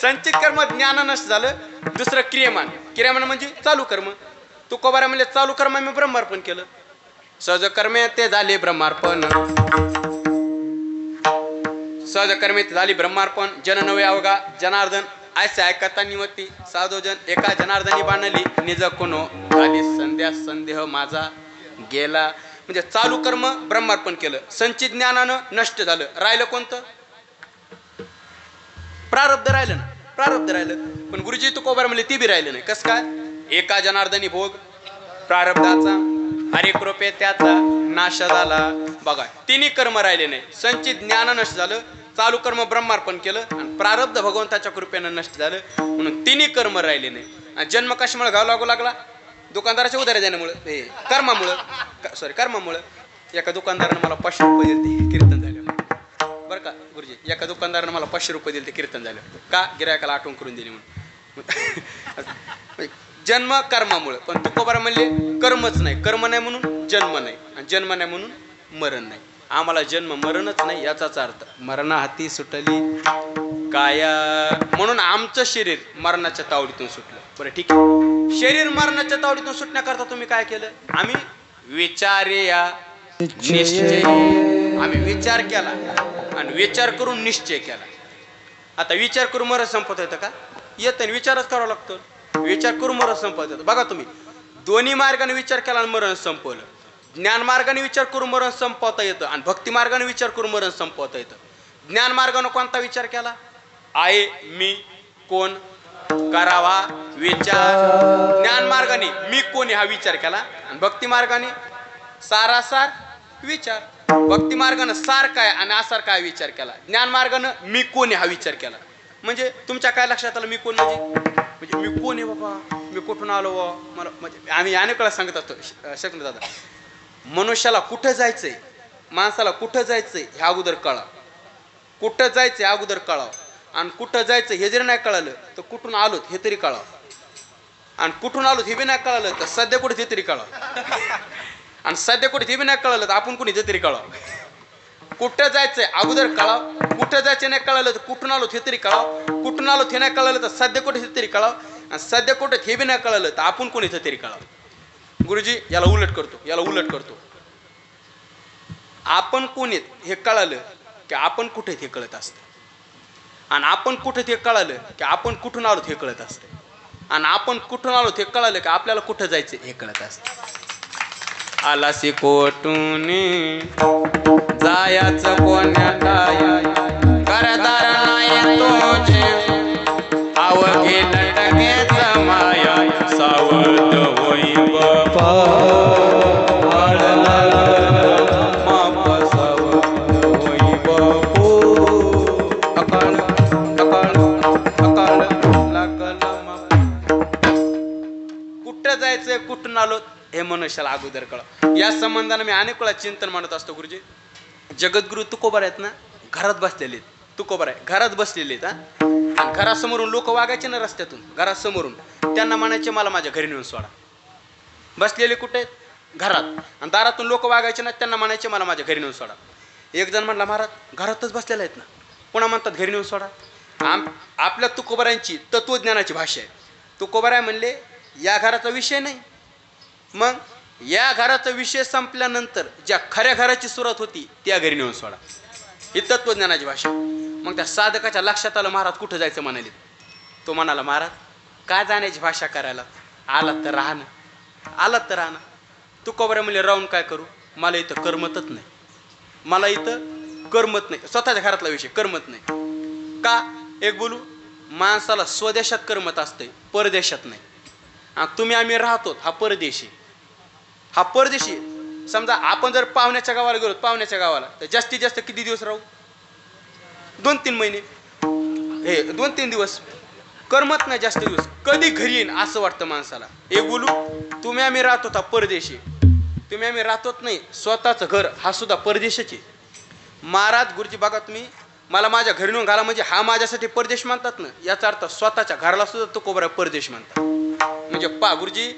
संचित कर्म ज्ञान नष्ट झालं. दुसरं क्रियमान. क्रियमान म्हणजे चालू कर्म. तुकोबारा म्हणजे चालू कर्म मी ब्रह्मार्पण केलं. सहज कर्मे ते झाले ब्रह्मार्पण. सहज कर्मे ते झाली ब्रह्मार्पण. जन नवे अवघा जनार्दन ऐसे ऐकता निवती साधोजन एका जनार्दनी बाणली निज कुनो झाली संध्या संदेह माझा गेला. म्हणजे चालू कर्म ब्रह्मार्पण केलं. संचित ज्ञानानं नष्ट झालं. राहिलं कोणतं? प्रारब्ध राहिलं ना. प्रारब्ध राहिलं. पण गुरुजी तुकोबार म्हणले ती बी राहिलं नाही. कसं काय? एका जनार्दनी भोग प्रारब्धाचा हरे कृपे त्याचा नाश झाला. बघा तिन्ही कर्म राहिले नाही. संचित ज्ञान नष्ट झालं. चालू कर्म ब्रह्मार्पण केलं आणि प्रारब्ध भगवंताच्या कृपेनं नष्ट झालं. म्हणून तिन्ही कर्म राहिले नाही. जन्म कशामुळे घाव लागू लागला? दुकानदाराच्या उधारी देण्यामुळं. हे कर्मामुळं. एका दुकानदारानं मला 500 रुपये दिले कीर्तन झालं. बरं का गुरुजी, एका दुकानदारानं मला 500 रुपये दिले कीर्तन झालं. का? गिरायकाला आठवण करून दिली म्हणून. जन्म कर्मामुळं. पण तुकोबारा म्हणले कर्मच नाही. कर्म नाही म्हणून जन्म नाही आणि जन्म नाही म्हणून मरण नाही. आम्हाला जन्म मरणच नाही याचाच अर्थ मरणा हाती सुटली काया. म्हणून आमचं शरीर मरणाच्या तावडीतून सुटलं. बरं ठीक आहे. शरीर मरणाच्या तावडीतून सुटण्याकरता तुम्ही काय केलं? आम्ही विचार्या निश्चय. आम्ही विचार केला आणि विचार करून निश्चय केला. आता विचार करून मरण संपत येतं का? येतं. विचारच करावा लागतो. विचार करून मरण संपत येतं. बघा तुम्ही दोन्ही मार्गाने विचार केला आणि मरण संपवलं. ज्ञान मार्गाने विचार करून मरण संपवता येतं आणि भक्ती मार्गाने विचार करून मरण संपवता येतं. ज्ञान मार्गाने कोणता विचार केला? आहे मी कोण करावा विचार. ज्ञान मार्गाने मी कोण हा विचार केला आणि भक्ती मार्गाने सारासार विचार. भक्ती मार्गाने सार काय आणि आसार काय विचार केला. ज्ञान मार्गाने मी कोण हा विचार केला. म्हणजे तुमच्या काय लक्षात आलं? मी कोण म्हणजे मी कोण आहे बाबा, मी कुठून आलो मला. म्हणजे आम्ही अनेक वेळा सांगत असतो शकत दादा, मनुष्याला कुठं जायचंय, माणसाला कुठं जायचंय हे अगोदर कळा. कुठं जायचंय अगोदर कळावं. आणि कुठं जायचं हे जरी नाही कळालं तर कुठून आलोत हे तरी कळावं. आणि कुठून आलोत हे बी नाही कळालं तर सध्या कुठे ते तरी कळावं. आणि सध्या कुठे हे बी नाही कळालं तर आपण कुणी ते तरी कळावं. कुठं जायचंय अगोदर कळाव. कुठं जायचं नाही कळालं तर कुठून आलो हे तरी कळाव. कुठून आलो हे नाही कळालं तर सध्या कुठे हे तरी कळाव. आणि सध्या कुठे हे बी नाही कळालं तर आपण कोणी तरी कळावं. गुरुजी याला उलट करतो. आपण कोण आहेत हे कळालं की आपण कुठे हे कळत असतं. आणि आपण कुठे हे कळालं की आपण कुठून आलो हे कळत असतं. आणि आपण कुठून आलो हे कळालं की आपल्याला कुठं जायचं हे कळत असतं. आलासी कोटून जायाचं कोण्या काय करदार नाही तोचे अवघे लटकेच माया सावध होई बापा माप सावध होई बापू अकाळ लागल कुठं जायचंय कुठून आलो हे मनुष्याला अगोदर कळा. या संबंधाने मी अनेक वेळा चिंतन म्हणत असतो. गुरुजी जगद्गुरु तुकोबार आहेत ना, घरात बसलेले तुकोबार आहे, घरात बसलेले आहेत. आणि घरासमोरून लोक वागायचे ना रस्त्यातून, घरासमोरून त्यांना म्हणायचे मला माझ्या घरी नेऊन सोडा. बसलेले कुठे आहेत? घरात. आणि दारातून लोक वागायचे ना, त्यांना म्हणायचे मला माझ्या घरी नेऊन सोडा. एक जण म्हणला महाराज घरातच बसलेले आहेत ना, पुन्हा म्हणतात घरी नेऊन सोडा. आपल्या तुकोबारांची तत्वज्ञानाची भाषा आहे. तुकोबाराय म्हणले या घराचा विषय नाही. मग या घराचा विषय संपल्यानंतर ज्या खऱ्या घराची सुरुवात होती त्या घरी नेऊन सोडा. ही तत्वज्ञानाची भाषा. मग त्या साधकाच्या लक्षात आलं महाराज कुठं जायचं म्हणाले. तो म्हणाला महाराज काय जाण्याची भाषा करायला, आलात तर राहणं. तुकोबाराय म्हणले राहून काय करू, मला इथं करमतच नाही. स्वतःच्या घरातला विषय करमत नाही. का एक बोलू, माणसाला स्वदेशात करमत असते, परदेशात नाही. तुम्ही आम्ही राहतो हा परदेशी. समजा आपण जर पाहुण्याच्या गावाला गेलो, पाहुण्याच्या गावाला तर जास्तीत जास्त किती दिवस राहू? 2-3 महिने. हे 2-3 दिवस करमत नाही जास्त दिवस. कधी घरी येईन असं वाटतं माणसाला. एक बोलू, तुम्ही आम्ही राहतो हा परदेशी. तुम्ही आम्ही राहतोच नाही, स्वतःचं घर हा सुद्धा परदेशच आहे. महाराज गुरुजी बघा तुम्ही, मला माझ्या घरी नेऊन घाला म्हणजे हा माझ्यासाठी परदेश मानतात ना. याचा अर्थ स्वतःच्या घराला सुद्धा तुकोबाराय परदेश मानतात. म्हणजे गुरुजी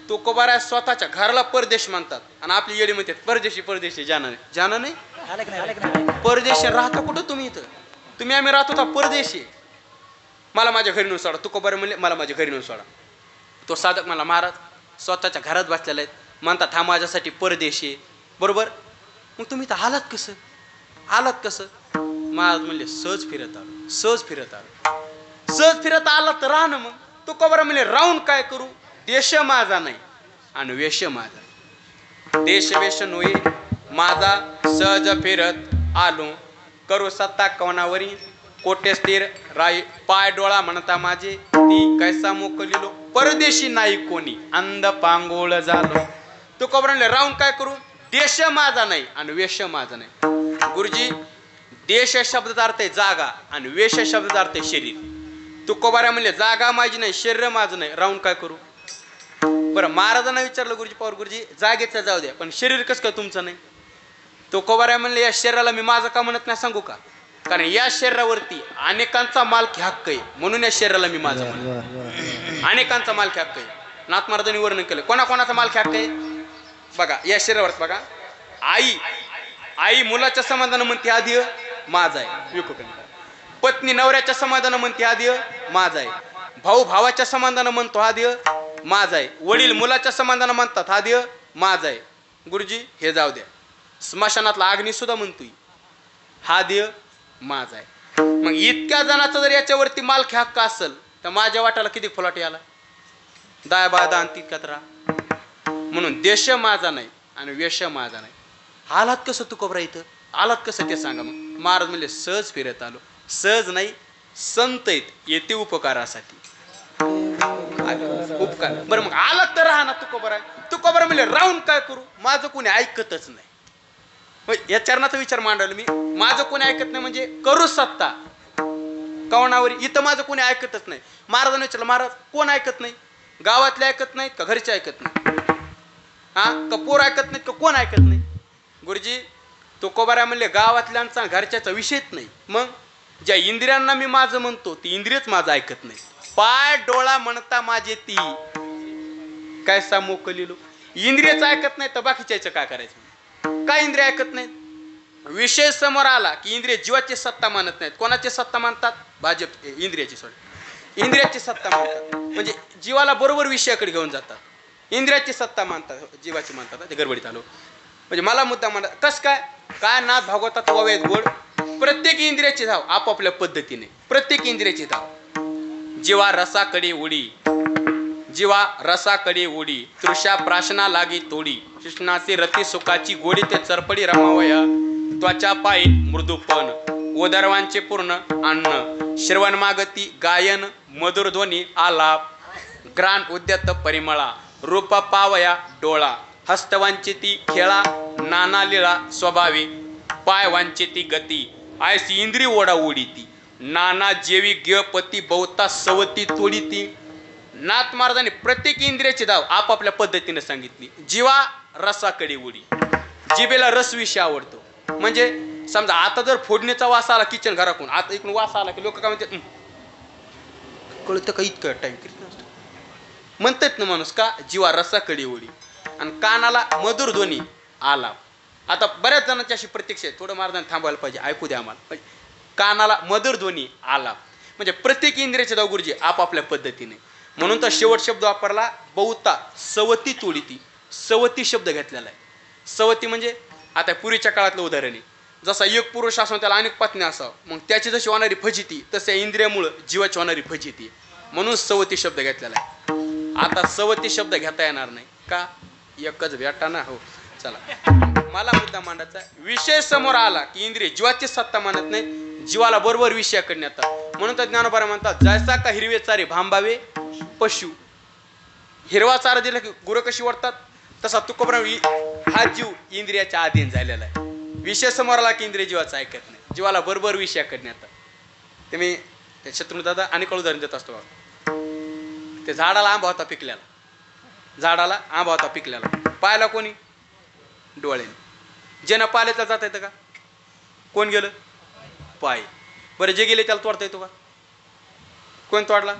तुकोबारा स्वतःच्या घराला परदेश म्हणतात आणि आपली येडी म्हणतात परदेशी परदेशी जाणं नाही आलं की नाही? परदेशी राहता कुठं तुम्ही इथं तुम्ही आम्ही राहत होता परदेशी मला माझ्या घरी नेऊन सोडा तुकोबारा म्हणले मला माझ्या घरी नेऊन सोडा तो साधक मला महाराज स्वतःच्या घरात बसलेला आहेत म्हणतात हा माझ्यासाठी परदेशी बरोबर मग तुम्ही तर आलात कसं महाराज म्हणले सहज फिरत आलात तर राहा ना मग तुकोबारा म्हणले राहून काय करू देश माझा नाही आणि वेश माझा देश वेश नोई माझा सहज फिरत आलो करू सत्ता कवनावरी कोटे स्थिर राई पाय डोळा म्हणता माझे ती कैसा मोकलिलो परदेशी नाही कोणी अंध पांगोळ झालो तुकोबारा म्हणले राहून काय करू देश माझा नाही आणि वेश माझा नाही गुरुजी देश शब्दाचा अर्थ आहे जागा आणि वेश शब्दाचा अर्थ आहे शरीर तुकोबारा म्हणले जागा माझी नाही शरीर माझं नाही राहून काय करू बरं महाराजांना विचारलं गुरुजी पवार गुरुजी जागेचं जाऊ द्या पण शरीर कसं काय तुमचं नाही तुकोबारा म्हणले या शरीराला मी माझं का म्हणत नाही सांगू का कारण या शरीरावरती अनेकांचा मालकी हक्क आहे म्हणून या शरीराला मी माझं म्हणतो अनेकांचा मालकी हक्क आहे नाथ महाराजांनी वर्णन केलं कोणाकोणाचा मालकी हक्क आहे बघा या शरीरावर बघा आई मुलाच्या समाधान म्हणते हा देह माझा आहे पत्नी नवऱ्याच्या समाधान म्हणते हा देह माझा आहे भाऊ भावाच्या समाधान म्हणतो हा देह माझा आहे वडील मुलाच्या समाधान म्हणतात हा देह माझा आहे गुरुजी हे जाऊ द्या स्मशानातला अग्नी सुद्धा म्हणतोय हा देह माझा आहे मग इतक्या जणांचा जर याच्यावरती मालकी हक्क असेल तर माझ्या वाट्याला किती फुलाटी आला दाय बा दान तितक्यात राहा म्हणून देश माझा नाही आणि वेश माझा नाही आलात कसं तुकोबरा इथं आलात कसं ते सांगा मग महाराज म्हणले सहज फिरत आलो सहज नाही संत येते उपकारासाठी उपकार बरं मग आलात तर राहा ना तुकोबरा म्हणले राहून काय करू माझं कोणी ऐकतच नाही या चरणाचा विचार मांडवला मी माझं कोणी ऐकत नाही म्हणजे करू सत्ता कवनावर इथं माझं कोणी ऐकतच नाही महाराजांनी विचारलं महाराज कोण ऐकत नाही गावातले ऐकत नाहीत का घरचे ऐकत नाही हा का पोर ऐकत नाहीत का कोण ऐकत नाही गुरुजी तुकोबारा म्हणले गावातल्यांचा घरच्याचा विषयच नाही मग ज्या इंद्रियांना मी माझं म्हणतो ती इंद्रियच माझं ऐकत नाही पाय डोळा म्हणता माझे ती काय सा मोकलिलो इंद्रियच ऐकत नाही तर बाकीच्याचं काय करायचं काय इंद्रिय ऐकत नाहीत विषय समोर आला की इंद्रिय जीवाची सत्ता मानत नाहीत कोणाची सत्ता मानतात भाजप इंद्रियाची इंद्रियाची सत्ता मानतात म्हणजे जीवाला बरोबर विषयाकडे घेऊन जातात इंद्रियाची सत्ता मानतात जीवाची मानतात ते गडबडीत आलो म्हणजे मला मुद्दा म्हणतात कस काय नाथ भागवतात ववेद गोड प्रत्येक इंद्रियाची धाव आपापल्या पद्धतीने प्रत्येक इंद्रियाची धाव जीवा रसाकडे ओढी तृषा प्राशना लागी तोडी कृष्णाचे रती सुखाची गोडी ते चरपडी रमावया त्वचा पायी मृदूपण ओदरवांचे पूर्ण अन्न श्रवण मागती गायन मधुर ध्वनी आलाप ग्राण उद्यत परिमळा रूप पावया डोळा हस्तवांची ती खेळा नाना लिळा स्वभावी पाय वांचे ती गती आयसी इंद्री ओढा ओढी ती नाना जेवी गे पती बहुता सवती तोडी ती नाथ महाराजांनी प्रत्येक इंद्रियाची धाव आपापल्या पद्धतीने सांगितली जीवा रसाकडे उडी जिभेला रस विषय आवडतो म्हणजे समजा आता जर फोडणीचा वास आला किचन घराकडून आता इकडून वास आला की लोक काय म्हणतात कळतं का इतकं टाइम किती नसतो म्हणतात ना माणूस का जीवा रसाकडे उडी आणि कानाला मधुर ध्वनी आला आता बऱ्याच जणांची अशी प्रत्यक्ष आहे थोडं महाराजांनी थांबायला पाहिजे ऐकू द्या आम्हाला कानाला मधुर ध्वनी आला म्हणजे प्रत्येक इंद्रियाचे धाव गुरुजी आपापल्या पद्धतीने म्हणून तर शेवट शब्द वापरला बहुता सवती तोडी ती सवती शब्द घेतलेला आहे सवती म्हणजे आता पूर्वीच्या काळातलं उदाहरण आहे जसा एक पुरुष असून त्याला अनेक पत्नी असावं मग त्याची जशी होणारी फजिती तसे इंद्रियामुळं जीवाची होणारी फजिती म्हणून सवती शब्द घेतलेला आहे आता सवती शब्द घेता येणार नाही का एकच भेटा ना हो चला मला मुद्दा मांडायचा विषय समोर आला की इंद्रिय जीवाची सत्ता मानत नाही जीवाला बरोबर विषयाकडे येतात म्हणून तर ज्ञानोबा म्हणतात जैसा का हिरवे चारे भांबावे पशु हिरवा चारा दिला की गुरं कशी वाटतात तसा तुकोबरा हा जीव इंद्रियाच्या अधीन झालेला आहे विषय समोर आला की इंद्रिय जीवाचं ऐकत नाही जीवाला बरोबर विषयाकडे येतात ते मी ते शत्रू दादा आणि उदाहरण देत असतो ते झाडाला आंबा होता पिकल्याला पाहायला कोणी डोळ्याने ज्यानं पाल्याला जाता येतं का कोण गेलं पाय बरं जे गेले त्याला तोडता येतो का कोण तोडला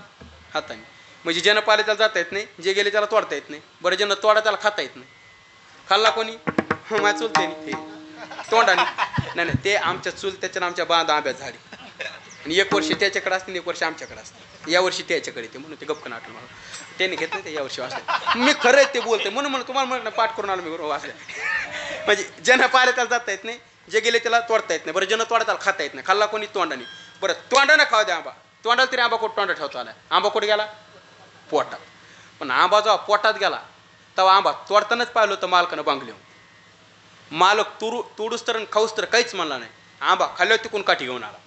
हाताने म्हणजे ज्यानं पाले त्याला जाता येत नाही, जे गेले त्याला तोडता येत नाही. बरं ज्यानं तोडा त्याला खाता येत नाही. खाल्ला कोणी? माझ्या चुलते हे तोंडाने. नाही ते आमच्या चुलत्याच्या आमच्या बांध आंब्यात झाली. आणि 1 वर्ष त्याच्याकडे असते आणि 1 वर्ष आमच्याकडे असते. यावर्षी त्याच्याकडे येते म्हणून ते गप्प नाटलं मला. त्याने घेत नाही ते यावर्षी वाचलं. मी खरं ते बोलते म्हणून तुम्हाला म्हणणं पाठ करून आलो मी वाचलं. म्हणजे ज्यांना पाले त्याला जाता येत नाही, जे गेले त्याला तोडता येत नाही. बरं ज्यानं तोडा त्याला खाता येत नाही. खाल्ला कोणी? तोंडाने. बरं तोंडाने खाऊ द्या आंबा. तोंडाला तरी आंबा कुठं तोंडात ठेवता आला? आंबा कुठे गेला? पोटात. पण आंबा जेव्हा पोटात गेला तेव्हा आंबा तोडतानाच पाहिलं होतं मालकानं बांगले. मालक तोडूस तर खाऊस तर काहीच म्हणला नाही. आंबा खाल्ल्यावर तिकून काठी घेऊन आला.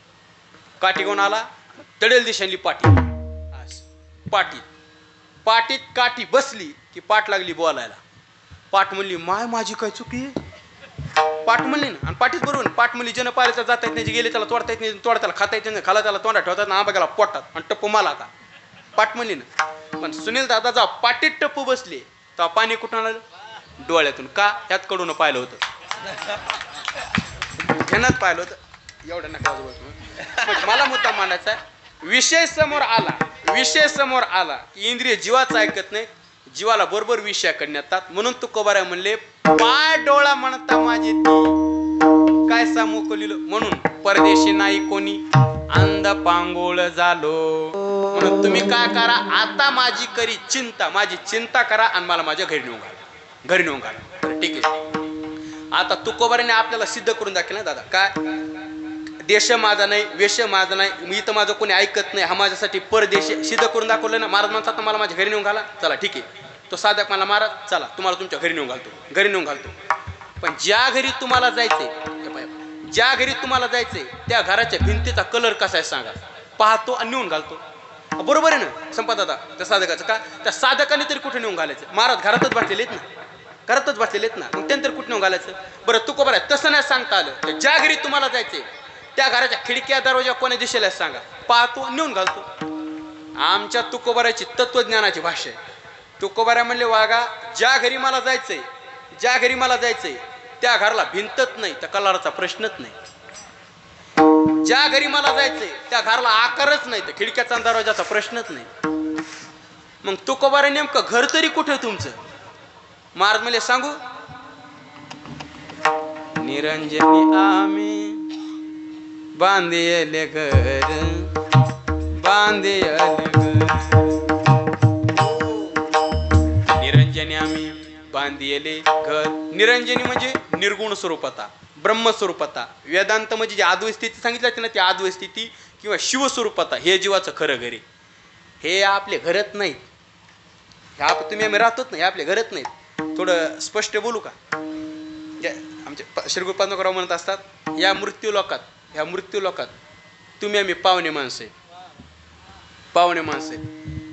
काठी घेऊन आला, तडेल दिशांनी पाठी. पाटीत काठी बसली की पाठ लागली बोलायला. पाठ म्हणली माय माझी काय चुकी? पाठ म्हणली ना. आणि पाठीच बरोबर. पाठ म्हणली ज्यानं पाहिलं जाता येत नाही, जे गेले त्याला तोडता येत नाही, तोडा त्याला खाता येत नाही, खाला त्याला तोंडात ठेवतात, आंबा गेला पोटात आणि टप्पू मला का? पाठ म्हणली ना. पण सुनील दादा जेव्हा पाटीत टप्पू बसले तेव्हा पाणी कुठून आलं? डोळ्यातून. का? ह्यात कडून पाहिलं होतं, ध्यानात पाहिलं होतं. एवढं नका म्हणजे मला मुद्दा मांडायचा आहे. विषय समोर आला की इंद्रिय जीवाचं ऐकत नाही, जीवाला बरोबर विषयाकडे येतात. म्हणून तुकोबाराय म्हणले पाय डोळा म्हणता माझी ती काय सामुकलील. म्हणून परदेशी नाही कोणी अंध पांगोळ झालो. म्हणून तुम्ही काय करा, आता माझी करी चिंता, माझी चिंता करा आणि मला माझ्या घरी नेऊन घाला. ठीक आहे. आता तुकोबाराने आपल्याला सिद्ध करून दाखवलं ना दादा. काय? देश माझा नाही, वेश माझा नाही, मी इथं माझं कोणी ऐकत नाही, हा माझ्यासाठी परदेश सिद्ध करून दाखवलं ना. महाराज म्हणतात मला माझ्या घरी नेऊन घाला. चला ठीक आहे. तो साधक मला महाराज चला तुम्हाला तुमच्या घरी नेऊन घालतो. पण ज्या घरी तुम्हाला जायचंय त्या घराच्या भिंतीचा कलर कसा आहे सांगा. पाहतो आणि नेऊन घालतो. बरोबर आहे ना संपत दादा? त्या साधकाचं का? त्या साधकाने तरी कुठे नेऊन घालायचं? महाराज घरातच बसलेले आहेत ना, मग त्यांनी तरी कुठे नेऊन घालायचं? बरं तुकोबार आहे तसं नाही सांगता आलं. ज्या घरी तुम्हाला जायचंय त्या घराच्या खिडक्या दरवाजा कोणी दिशेला सांगा, पाहतो नेऊन घालतो. आमच्या तुकोबाराची तत्वज्ञानाची भाषा आहे. तुकोबारा म्हणले वागा ज्या घरी मला जायचंय त्या घराला भिंतच नाही, त्या कलरचा प्रश्नच नाही. ज्या घरी मला जायचंय त्या घराला आकारच नाही, तर खिडक्याचा दरवाजाचा प्रश्नच नाही. मग तुकोबारा नेमकं घर तरी कुठे तुमचं? महाराज म्हणले सांगू. निरंजनी आम्ही बांधिले घर. निरंजनी आम्ही बांधिले घर. निरंजनी म्हणजे निर्गुण स्वरूपता, ब्रह्मस्वरूपता. वेदांत म्हणजे जी आद्वैत स्थिती सांगितली ना, ती आद्वैत स्थिती किंवा शिवस्वरूपता हे जीवाचं खरं घरी. हे आपले घरच नाहीत. तुम्ही आम्ही राहतोच नाही, आपले घरच नाहीत. थोडं स्पष्ट बोलू का? आमचे श्री गुरुपादराव म्हणत असतात ह्या मृत्यू लोकात तुम्ही आम्ही पावणे माणसं आहे.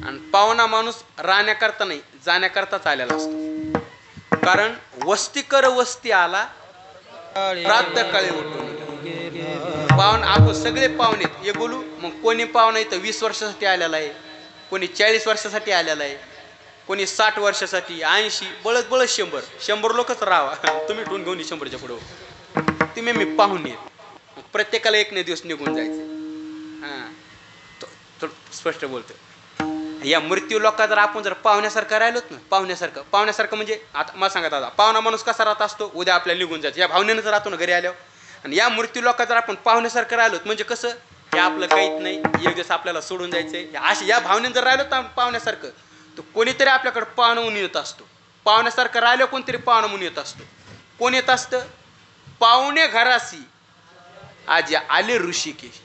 आणि पावणा माणूस राहण्याकरता नाही, जाण्याकरताच आलेला असतो. कारण वस्ती आला प्रातःकाळी उठून. आपण सगळे पाहुणेत हे बोलू. मग कोणी पाहुणा इथं 20 वर्षासाठी आलेला आहे, कोणी 40 वर्षासाठी आलेला आहे, कोणी 60 वर्षासाठी, 80, बळच 100 लोकच राहावा. तुम्ही ठेवून घेऊन 100च्या पुढे तुम्ही मी पाहुणे. प्रत्येकाला एक दिवस निघून जायचे. स्पष्ट बोलतो. या मृत्यू लोकात जर आपण पाहुण्यासारखं राहिलोत ना, पाहुण्यासारखं म्हणजे आता मला सांगा दादा, पाहुणा माणूस कसा राहत असतो? उद्या आपल्याला निघून जायचं या भावनेनं जर राहतो ना घरी आल्यावर. आणि या मृत्यू लोकात जर आपण पाहुण्यासारखं राहिलोत म्हणजे कसं, हे आपलं काहीच नाही, एक दिवस आपल्याला सोडून जायचंय, या भावनेनं जर राहिलो तर पाहुण्यासारखं, तर कोणीतरी आपल्याकडे पाहुणा म्हणून येत असतो. पाहुण्यासारखं राहिलं कोणतरी पाहुणा म्हणून येत असतो. कोण येत असतं? पाहुणे घरासी आज आले ऋषिकेश.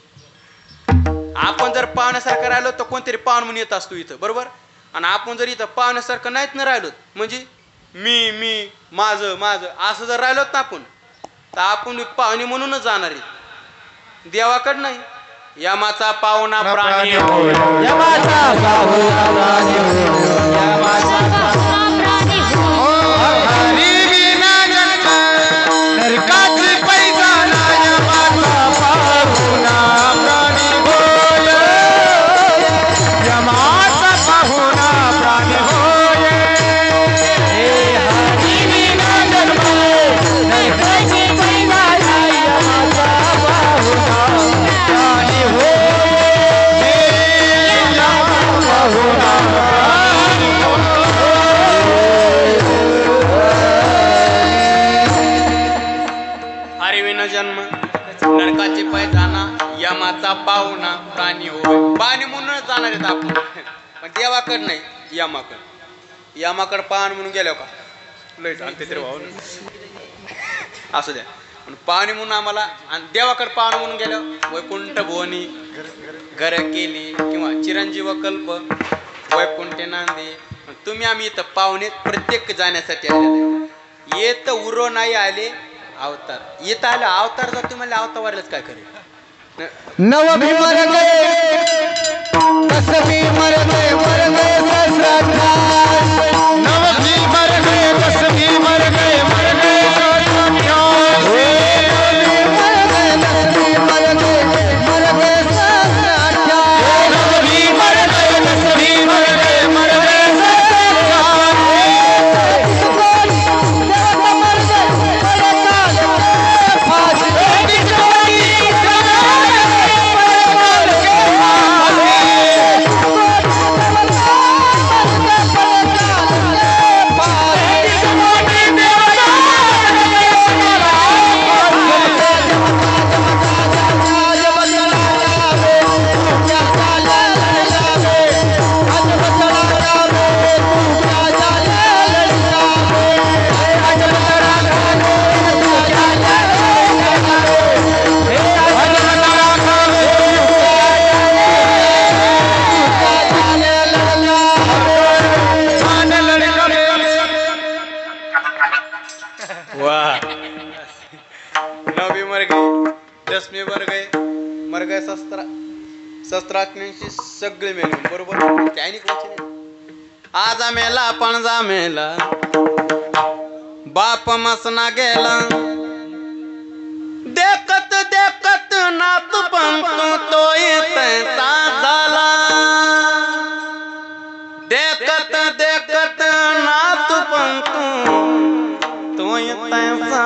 आपण जर पाहुण्यासारखं राहिलो तर कोणतरी पाहुणा म्हणून येत असतो इथं, बरोबर. आणि आपण जर इथं पाहुण्यासारखं नाहीत ना राहिलो म्हणजे मी माझं असं जर राहिलोत ना आपण, तर आपण पाहुणे म्हणूनच जाणार आहे, देवाकड नाही. यमाचा पाहुणा प्राणी हो पाहुणा प्राणी होय. पाणी म्हणूनच जाणार आहेत आपण, पण देवाकड नाही, यमाकड पाहण म्हणून गेलो का लय चालते तरी भाऊ असू द्या. पण पाणी म्हणून आम्हाला आणि देवाकडे पाहण म्हणून गेलो वैकुंठ भुवनी घर केली किंवा चिरंजीव कल्प वैकुंठे नांदे. तुम्ही आम्ही इथं पाहुणे प्रत्येक जाण्यासाठी आलेले. येत उरो नाही आले अवतार, येत आलं अवतार जर तुम्हाला अवतारच काय करेल. नव भी मर गए, 10 भी मर गए, मर गए सहस्राध्याय. नव भी मर गए, 10 भी मर गए, मर गए सहस्राध्याय. मर गए 10 भी मर गए, मर गए सहस्राध्याय. नव भी मर गए, 10 भी मर गए, मर गए सहस्राध्याय. देवता मर गए, बड़े काल के फांसी. वाह. 9 भी मर गए, 10 में मर गए शस्त्रात्म्यांशी सगळे मेले. बरोबर त्याने आजा मेला पणजा मेला बाप मसना गेला. देखत देखत नात पंतू तो तैसा झाला. देखत देखत नात पंतू तोय तैसा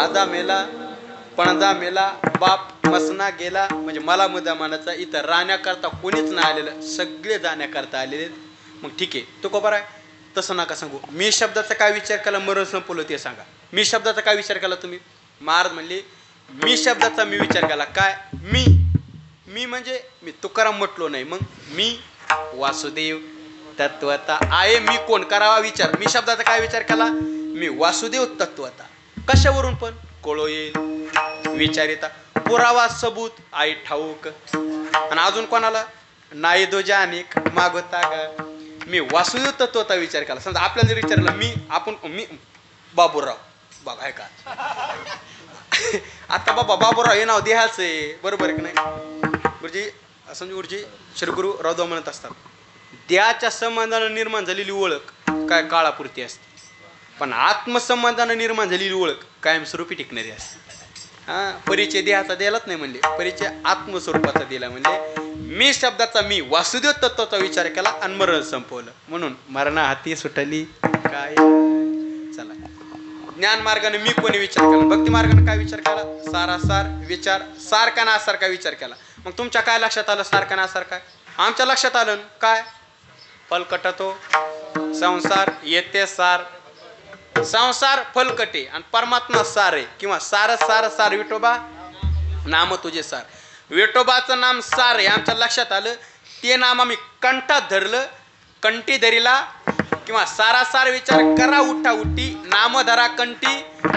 आजा मेला पणजा मेला बाप मसना गेला. म्हणजे मला मुद्दा मानायचा इथं राहण्याकरता कोणीच नाही आलेलं, सगळे जाण्याकरता आलेले. मग ठीक आहे तो बरं आहे, तसं नका सांगू. मी शब्दाचा काय विचार केला मरण संपवलं ते सांगा. मी शब्दाचा काय विचार केला तुम्ही. महाराज म्हणले मी शब्दाचा मी विचार केला काय. मी म्हणजे मी तुकाराम म्हटलो नाही, मग मी वासुदेव तत्वता आहे. मी कोण करावा विचार. मी शब्दाचा काय विचार केला. मी वासुदेव तत्वता. कशावरून पण कोळो येईल विचारिता पुरावा सबूत आई ठाऊक. आणि अजून कोणाला नाही दो जानिक मागवता गा. मी वासुदेव तत्वता विचार केला. समजा आपल्याला जर विचारलं मी बाबूराव बघा आहे का आता बाबूराव हे नाव देहाचं आहे, बरोबर आहे की नाही. गुरुजी समजा गुरुजी श्री गुरु रावदेव म्हणत असतात देहाच्या संबंधानं निर्माण झालेली ओळख काय काळापुरती असते, पण आत्मसंबंधानं निर्माण झालेली ओळख कायमस्वरूपी टिकणारी असते. परिचय देहाचा दिलाच नाही म्हणले, परिचय आत्मस्वरूपाचा दिला म्हणले. मी शब्दाचा मी वासुदेव तत्वाचा विचार केला आणि मरण संपवलं. म्हणून मरणा हाती सुटली काय. चला ज्ञान मार्गाने मी कोणी विचार केला, भक्ती मार्गाने काय विचार केला. सारासार विचार सारखा ना सारखा विचार केला. मग तुमच्या काय लक्षात आलं सारखा ना सारखा. आमच्या लक्षात आलं काय फलकटतो संसार येते सार. संसार फलकटे आणि परमात्मा सार आहे किंवा सार सार सार विठोबा नाम तुझे सार. विठोबाचं नाम सार आहे आमच्या लक्षात आलं. ते नाम आम्ही कंठात धरलं, कंठी धरीला किंवा सारासार विचार करा उठा उठी नाम धरा कंठी.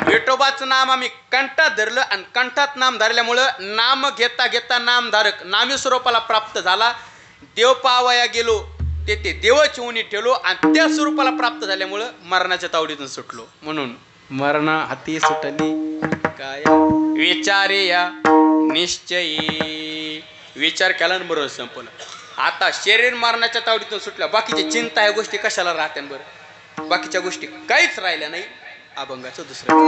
विठोबाचं नाम आम्ही कंठात धरलं आणि कंठात नाम धरल्यामुळं नाम घेता घेता नामधारक नामी स्वरूपाला प्राप्त झाला. देव पावया गेलो ते देवच उनी ठेवलो आणि त्या स्वरूपाला प्राप्त झाल्यामुळं मरणाच्या तावडीतून सुटलो. म्हणून मरणा हाती सुटली काय विचारे या निश्चयी. विचार केला आणि बरोबर संपलं. आता शरीर मरणाच्या तावडीतून सुटल्या, बाकीच्या चिंता ह्या गोष्टी कशाला राहत्या बरं. बाकीच्या गोष्टी काहीच राहिल्या नाही. अभंगाचं दुसरं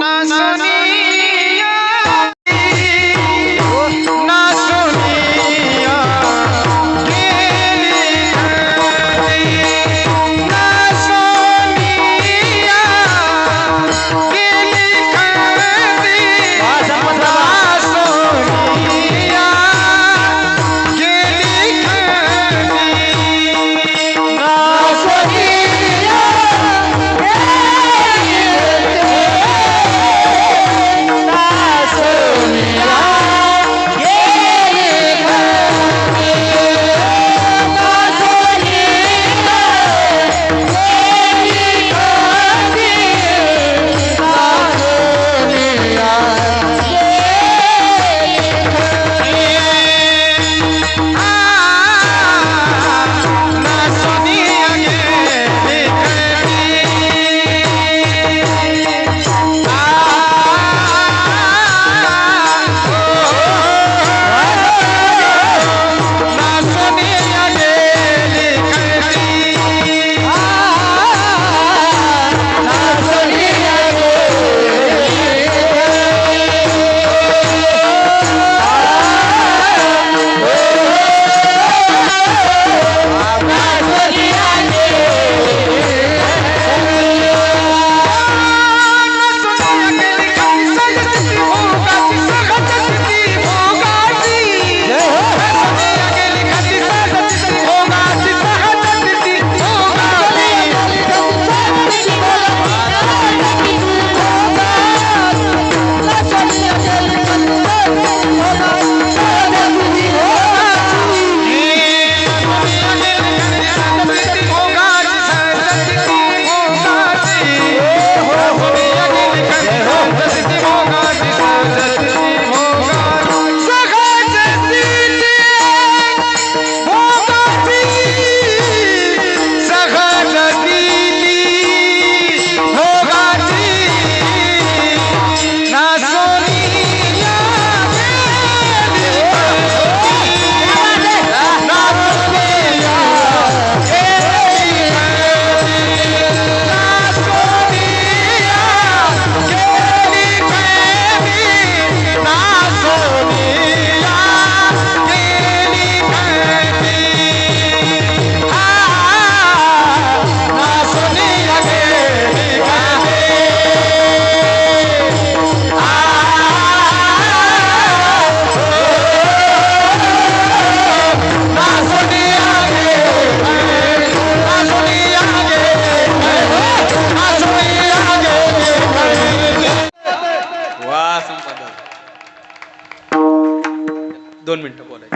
2 मिनिटं बोलायचं.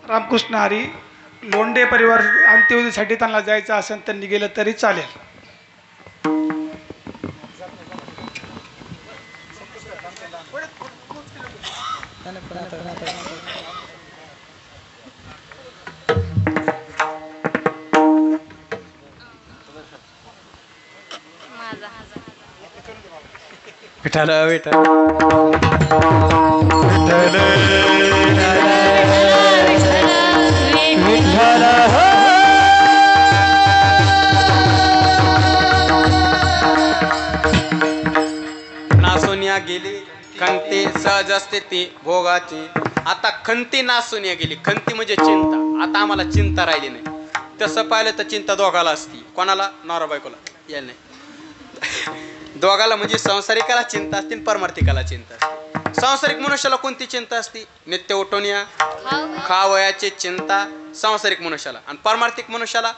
रामकृष्ण हरी. लोंढे परिवार अंत्यविधीसाठी त्यांना जायचं असेल तर निघेलं तरी चालेल. विठाल विठाल नासोनिया गेली खंती सहज असते ती भोगाची. आता खंती नासोनिया गेली. खंती म्हणजे चिंता. आता आम्हाला चिंता राहिली नाही. तसं पाहिलं तर चिंता दोघाला असती. कोणाला? नवरा बायकोला. यायला नाही. दोघाला म्हणजे संसारिकाला चिंता असते आणि परमार्थिकाला चिंता असते. सांसारिक मनुष्याला कोणती चिंता असते? नित्य उठून या खावयाची चिंता सांसारिक मनुष्याला. आणि परमार्थिक मनुष्याला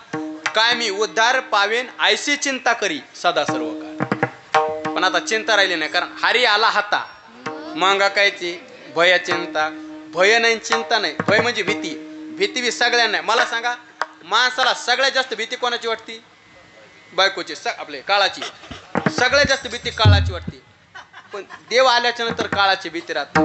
काय मी उद्धार पावेन ऐशी चिंता करी सदा सर्व काळ. पण आता चिंता राहिली नाही. कारण हरी आला हाता मांगा कायची भय चिंता. भय नाही चिंता नाही. भय म्हणजे भीती. भीती बी सगळ्यांना नाही. मला सांगा माणसाला सगळ्यात जास्त भीती कोणाची वाटते? बायकोची. आपले काळाची. सगळ्यात जास्त भीती काळाची वाटते. पण देव आल्याच्या नंतर काळाची भीती राहते.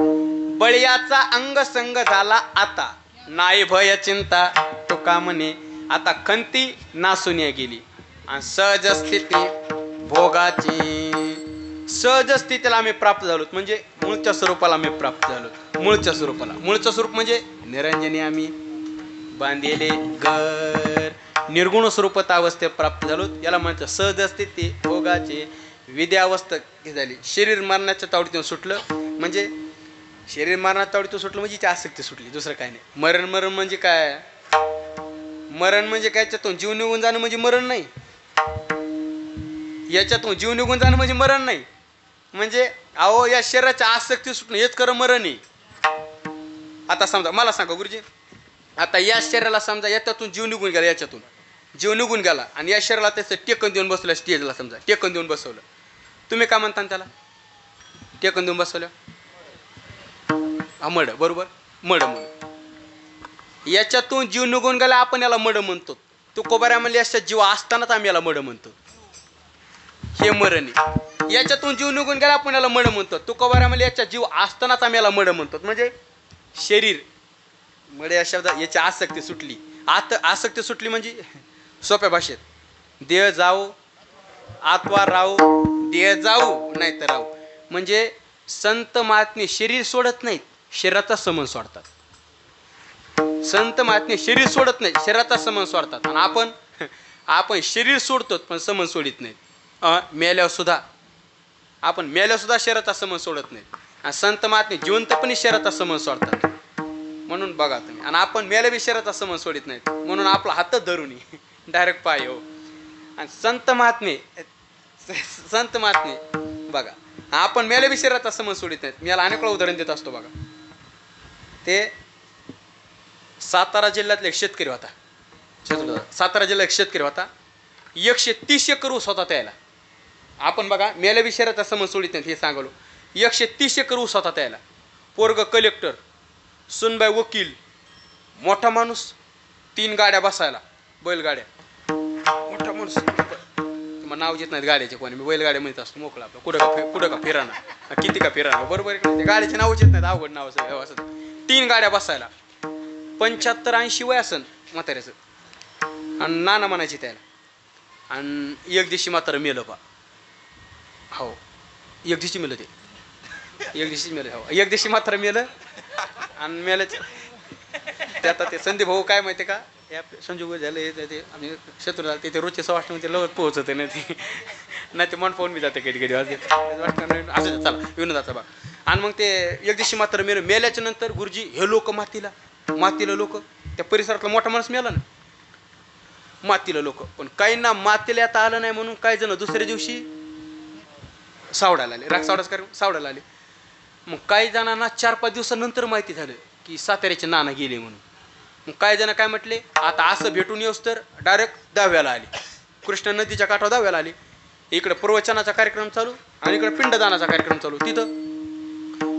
बळीयाचा अंग संग झाला आता नाही भय चिंता तुका म्हणे. आता खंती नासुनिया गेली आणि सहज स्थिती भोगाची. सहज स्थितीला आम्ही प्राप्त झालो. म्हणजे मूळच्या स्वरूपाला आम्ही प्राप्त झालो. मूळच्या स्वरूपाला. मूळचं स्वरूप म्हणजे निरंजनी आम्ही बांधलेले घर. निर्गुण स्वरूपात अवस्थेत प्राप्त झालो. याला म्हणतात सहज स्थिती भोगाची. विद्यावस्था झाली. शरीर मरणाच्या तावडीतून सुटलं. म्हणजे शरीर मरणाच्या तावडीतून सुटलं म्हणजे आसक्ती सुटली. दुसरं काय नाही. मरण म्हणजे काय? मरण म्हणजे काय? याच्यातून जीव निघून जाणं म्हणजे मरण नाही. याच्यातून जीव निघून जाणं म्हणजे मरण नाही. म्हणजे अहो या शरीराच्या आसक्ती सुटणं हेच खरं मरण आहे. आता समजा मला सांगा गुरुजी, आता या शरीराला समजा याच्यातून जीव निघून गेला. याच्यातून जीव निघून गेला आणि या शरीराला त्याचं टेकन देऊन बसवलं. स्टेजला समजा टेकन देऊन बसवलं. तुम्ही काय म्हणता त्याला? टेकन देऊन बसवलं हा मड. बरोबर. मड म्हणून याच्यातून जीव निघून गेला आपण याला मड म्हणतो. तुकोबाऱ्या म्हणले अशा जीव असतानाच आम्ही याला मड म्हणतो. हे मरण आहे. याच्यातून जीव निघून गेला आपण याला मड म्हणतो. तुकोबाऱ्या म्हणले याच्या जीव असतानाच आम्ही याला मड म्हणतो. म्हणजे शरीर मड या शब्दात याची आसक्ती सुटली. आसक्ती सुटली म्हणजे सोप्या भाषेत देह जाऊ आत्वा राहू. देह जाऊ नाही तर राहू. म्हणजे संत महात्मे शरीर सोडत नाहीत, शरीराचा संबंध सोडतात. संत महात्मे शरीर सोडत नाहीत, शरीराचा संबंध सोडतात. आणि आपण शरीर सोडतो पण संबंध सोडित नाहीत. मेल्यावर सुद्धा आपण मेल्यावर सुद्धा शरीराचा संबंध सोडत नाहीत. आणि संत महात्मे जिवंतपणे शरीराचा संबंध सोडतात. म्हणून बघा तुम्ही. आणि आपण मेल्या बी शरीराचा संबंध सोडित नाहीत. म्हणून आपला हात धरून डायरेक्ट पाय हो. आणि संत महात्मे बघा आपण मेल्या बी शरीराचा संबंध सोडित नाहीत. मी याला अनेक वेळा उदाहरण देत असतो. बघा ते सातारा जिल्ह्यातला एक शेतकरी होता. सातारा जिल्ह्यात एक शेतकरी होता. 130 एकर ऊस होता त्याला. आपण बघा मेल्या बी शरीराचा संबंध सोडित नाहीत हे सांगलो. 130 एकर ऊस होता त्याला. पोरग कलेक्टर, सुनबाई वकील, मोठा माणूस, 3 गाड्या बसायला, बैलगाड्या. मोठा माणूस मग नाव घेत नाहीत गाड्याचे कोणी. मी बैलगाड्या म्हणत असतो मोकळा आपला. कुठं का फिराना किती का फिराना. बरोबर आहे. गाड्याचे नाव घेत नाहीत. अवघड नाव असं. 3 गाड्या बसायला. 75-80 वय असन म्हाताऱ्याचं. आणि नाना म्हणायची त्याला. आणि एक दिवशी मात्र मेलं बा. हो एक दिवशी मेलं ते. एक दिवशी मेलं. हो एक दिवशी मात्र मेलं. आणि मेलच ते. आता ते संदीप भाऊ काय माहिती का, हे संजू झालं ते आम्ही शत्रू झालं ते रोजचे 6:08 लवकर पोहोचत नाही ते मन पाहून मी जाते कधी असं चला विनोदाचा बा. आणि मग ते एक दिवशी मात्र मेल्याच्या नंतर गुरुजी हे लोक मातीला लोक त्या परिसरातला मोठा माणूस मेला ना मातीला लोक. पण काहींना मातीला आता आलं नाही म्हणून काही जण दुसऱ्या दिवशी सावडायला आले. राग सावडाच कार्यक्रम सावडायला आले. मग काही जणांना 4-5 दिवसानंतर माहिती झालं की साताऱ्याचे नाना गेले म्हणून. मग काही जण काय म्हटले आता असं भेटून येऊस तर डायरेक्ट दहाव्याला आले. कृष्णा नदीच्या काठावर दहाव्याला आले. इकडे प्रवचनाचा कार्यक्रम चालू आणि इकडे पिंडदानाचा कार्यक्रम चालू तिथं.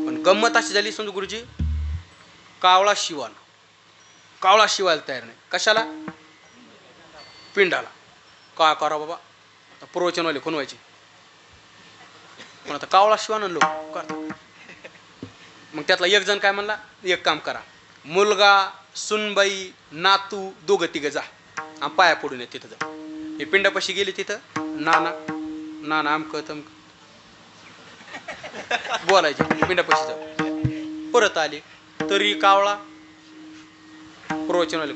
पण गंमत अशी झाली समजा गुरुजी, कावळा शिवायला तयार नाही. कशाला? पिंडाला. काय करा बाबा, आता प्रवचनवाले खुनवायचे, पण आता कावळा शिवाना लोक करतात. मग त्यातला एक जण काय म्हणला, एक काम करा, मुलगा, सुनबाई, नातू दोघं तिघं जा आणि पाया पडून तिथं जा. हे पिंडापाशी गेले, तिथं नाना आमकं तमकं बोलायचे, पिंडापाशी जा. परत आले तरी कावळा प्रवचनवाले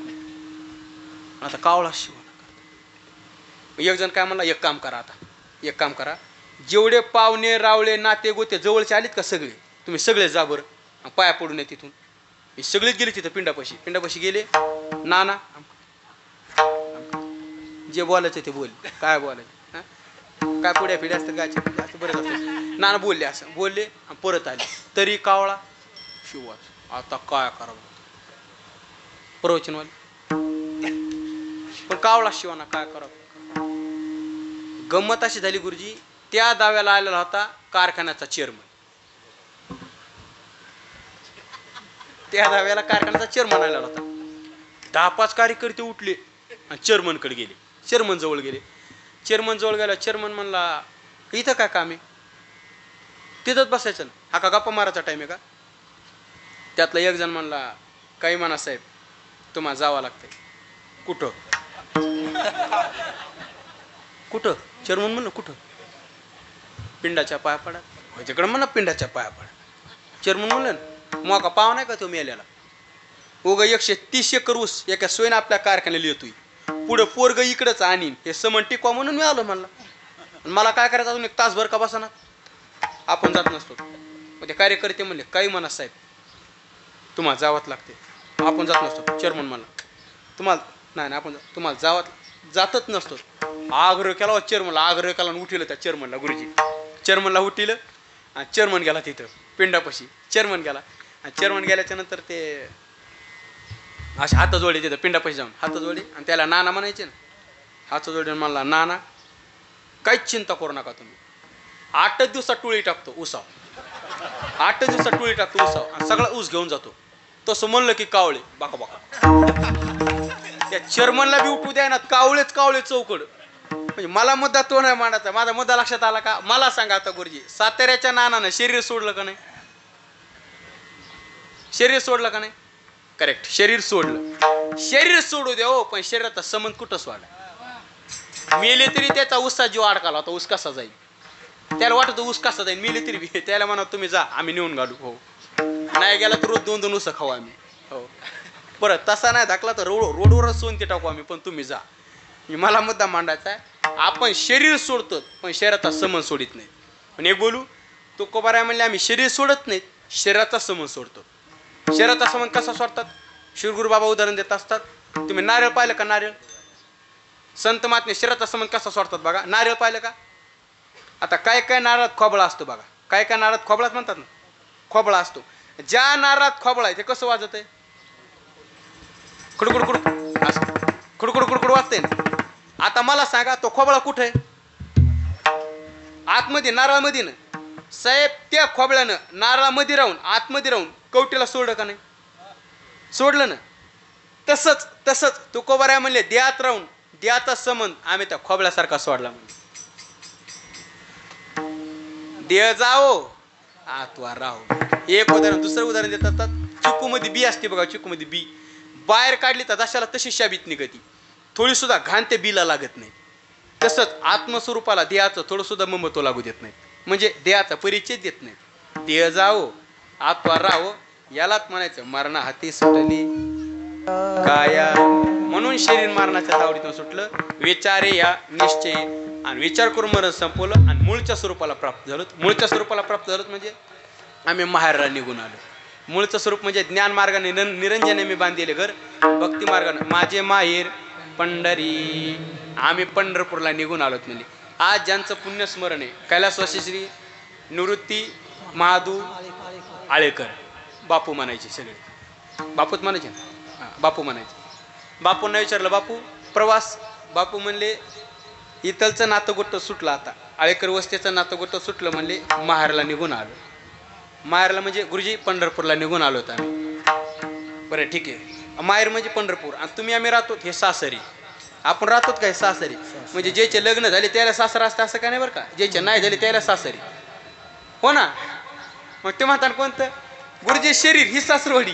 आता कावळा शिवाना. एक जण काय म्हणला, एक काम करा, जेवढे पाहुणे रावळे नाते गोते जवळचे आलेत का सगळे, तुम्ही सगळे जा बरं पाया पडून ये तिथून. हे सगळेच गेले तिथं पिंडापाशी गेले. नाना जे बोलायचं ते बोल, काय बोलायचं, काय पुढ्या पिढ्या असतं गायचे असं बरेच असतं. नाना बोलले, असं बोलले आणि परत आले तरी कावळा शिवाच. आता काय करावं प्रवचनवाले, पण कावळा शिवाना काय करावं. गंमत अशी झाली गुरुजी, त्या दाव्याला आलेला होता कारखान्याचा चेअरमन. आलेला होता. 10-5 कार्यकर्ते उठले आणि चेअरमनकडे गेले, चेअरमन जवळ गेले. चेअरमन म्हणला, इथं काय काम आहे, तिथंच बसायचं ना, हा का गप्पा मारायचा टाइम आहे का. त्यातला एक जण म्हणला, काही म्हणा साहेब, तुम्हाला जावं लागतंय. कुठं? चेअरमन म्हणलं कुठं? पिंडाच्या पाया पडा. माझ्याकडे म्हणा पिंडाच्या पाया पडा. चेअरमन म्हणलं, मोका पाव नाही का तो मेल्याला, उगा 130 एकर ऊस एका सोयीनं आपल्या कारखान्याला येतोय, पुढं पोरग इकडंच आणीन, हे समन टिकवा म्हणून मी आलो म्हणला. मला काय करायचं, अजून 1 तासभर का बसा ना, आपण जात नसतो. मग ते कार्यकर्ते म्हणले, काही म्हणा साहेब, तुम्हाला जावंच लागते, आपण जात नसतो. चेअरमन म्हणला, तुम्हाला जातच नसतो. आग्रह केला चेअरमनला, उठिलं त्या चेअरमनला गुरुजी. चेअरमनला उठिलं आणि चेअरमन गेला तिथं पिंडापाशी. चेअरमन गेल्याच्या नंतर ते असे हात जोडले तिथं पिंडापाशी जाऊन, हात जोडले आणि त्याला नाना म्हणायचे ना. हात जोडले म्हणला, नाना काहीच चिंता करू नका तुम्ही, 8 दिवसात टोळी टाकतो उसाव, 8 दिवसात टोळी टाकतो उसाव आणि सगळा ऊस घेऊन जातो. तसं म्हणलं की कावळे बाका त्या चेअरमनला बी उठू द्या ना, कावळे चौकड. म्हणजे मला मुद्दा तो नाही मांडायचा, माझा मुद्दा लक्षात आला का. मला सांगा आता गुरुजी, साताऱ्याच्या नानानं शरीर सोडलं का नाही? करेक्ट, शरीर सोडू द्या हो, पण शरीराचा संबंध कुठं सोडला. मेले तरी त्याचा ऊसचा जीव अडकाला होता, ऊस कसा जाईल त्याला वाटत, ऊस कसा जाईल. मेले तरी त्याला म्हणा तुम्ही जा, आम्ही नेऊन घालू. हो, नाही गेला तर रोज 2-2 ऊस खाऊ आम्ही. हो, परत तसा नाही धाकला तर रोडवरच सोन ते टाकू आम्ही, पण तुम्ही जा. मला मुद्दा मांडायचा आहे, आपण शरीर सोडतो पण शरीराचा संबंध सोडित नाही. पण एक बोलू, तुकोबाराय म्हणले, आम्ही शरीर सोडत नाहीत, शरीराचा संबंध सोडतो. शरीराचा संबंध कसा सोडतात, शिरगुरु बाबा उदाहरण देत असतात. तुम्ही नारळ पाहिलं का? नारळ, संत महात्मे शरीराचा संबंध कसा सोडतात बघा. नारळ पाहिलं का? आता काय नारळात खोबळा असतो बघा, काय नारळात खोबळाच म्हणतात ना, खोबळा असतो. ज्या नारळात खोबळा आहे ते कसं वाजत आहे, खुडखुड वाजते ना. आता मला सांगा, तो खोबळा कुठे आहे? आतमध्ये, नारळामध्ये ना. साहेब, त्या खोबळ्यानं नारळामध्ये राहून, आतमध्ये राहून कवटीला सोडलं का नाही? सोडलं ना. तसंच तुकोबाराय म्हणले, देहात राहून देहाचा संबंध आम्ही त्या खोबळ्यासारखा सोडला. म्हणजे देह जाओ आत्वा राहो. एक उदाहरण. दुसरं उदाहरण देत असतात, चिकूमध्ये बी असते बघा, चिकूमध्ये बी बाहेर काढली तर दशाला तशी शाबीत निघती, थोडी सुद्धा घाण ते बीला लागत नाही. तसंच आत्मस्वरूपाला देहाचं थोडं सुद्धा ममत्व लागू देत नाही, म्हणजे देहाचा परिचय देत नाही. देह जाओ आत्वा राहो, यालाच म्हणायचं मरणा हाती सुटली काया. म्हणून शरीर मरणाच्या तावडीतून सुटलं. विचारे या निश्चय, आणि विचार करून मरण संपवलं आणि मूळच्या स्वरूपाला प्राप्त झालं. मूळच्या स्वरूपाला प्राप्त झालं म्हणजे आम्ही माहेरला निघून आलो. मूळचं स्वरूप म्हणजे ज्ञान मार्गाने निरंजने मी बांधलेले घर, भक्ती मार्गाने माझे माहेर पंढरी, आम्ही पंढरपूरला निघून आलोत. म्हणजे आज ज्यांचं पुण्यस्मरण आहे, कैलासवासी श्री निवृत्ती महादू आळेकर बापू म्हणायचे, सगळे बापूच म्हणायचे ना, बापू म्हणायचे. बापूंना विचारलं, बापू प्रवास? बापू म्हणले, इथलचं नातं गोट्ट सुटलं, आता आळेकर वस्तीचं नातं गोट्ट सुटलं, म्हणले माहेरला निघून आलो. माहेरला म्हणजे गुरुजी पंढरपूरला निघून आलो होतो आम्ही. बरं ठीक आहे. माहेर म्हणजे पंढरपूर आणि तुम्ही आम्ही राहतो हे सासरी. आपण राहतो काय सासरी, म्हणजे ज्याचे लग्न झाले त्याला सासरा असतं असं काय नाही बरं का. ज्याचे नाही झाले त्याला सासरी, हो ना. मग ते म्हणतात कोणतं गुरुजी शरीर ही सासरवाडी,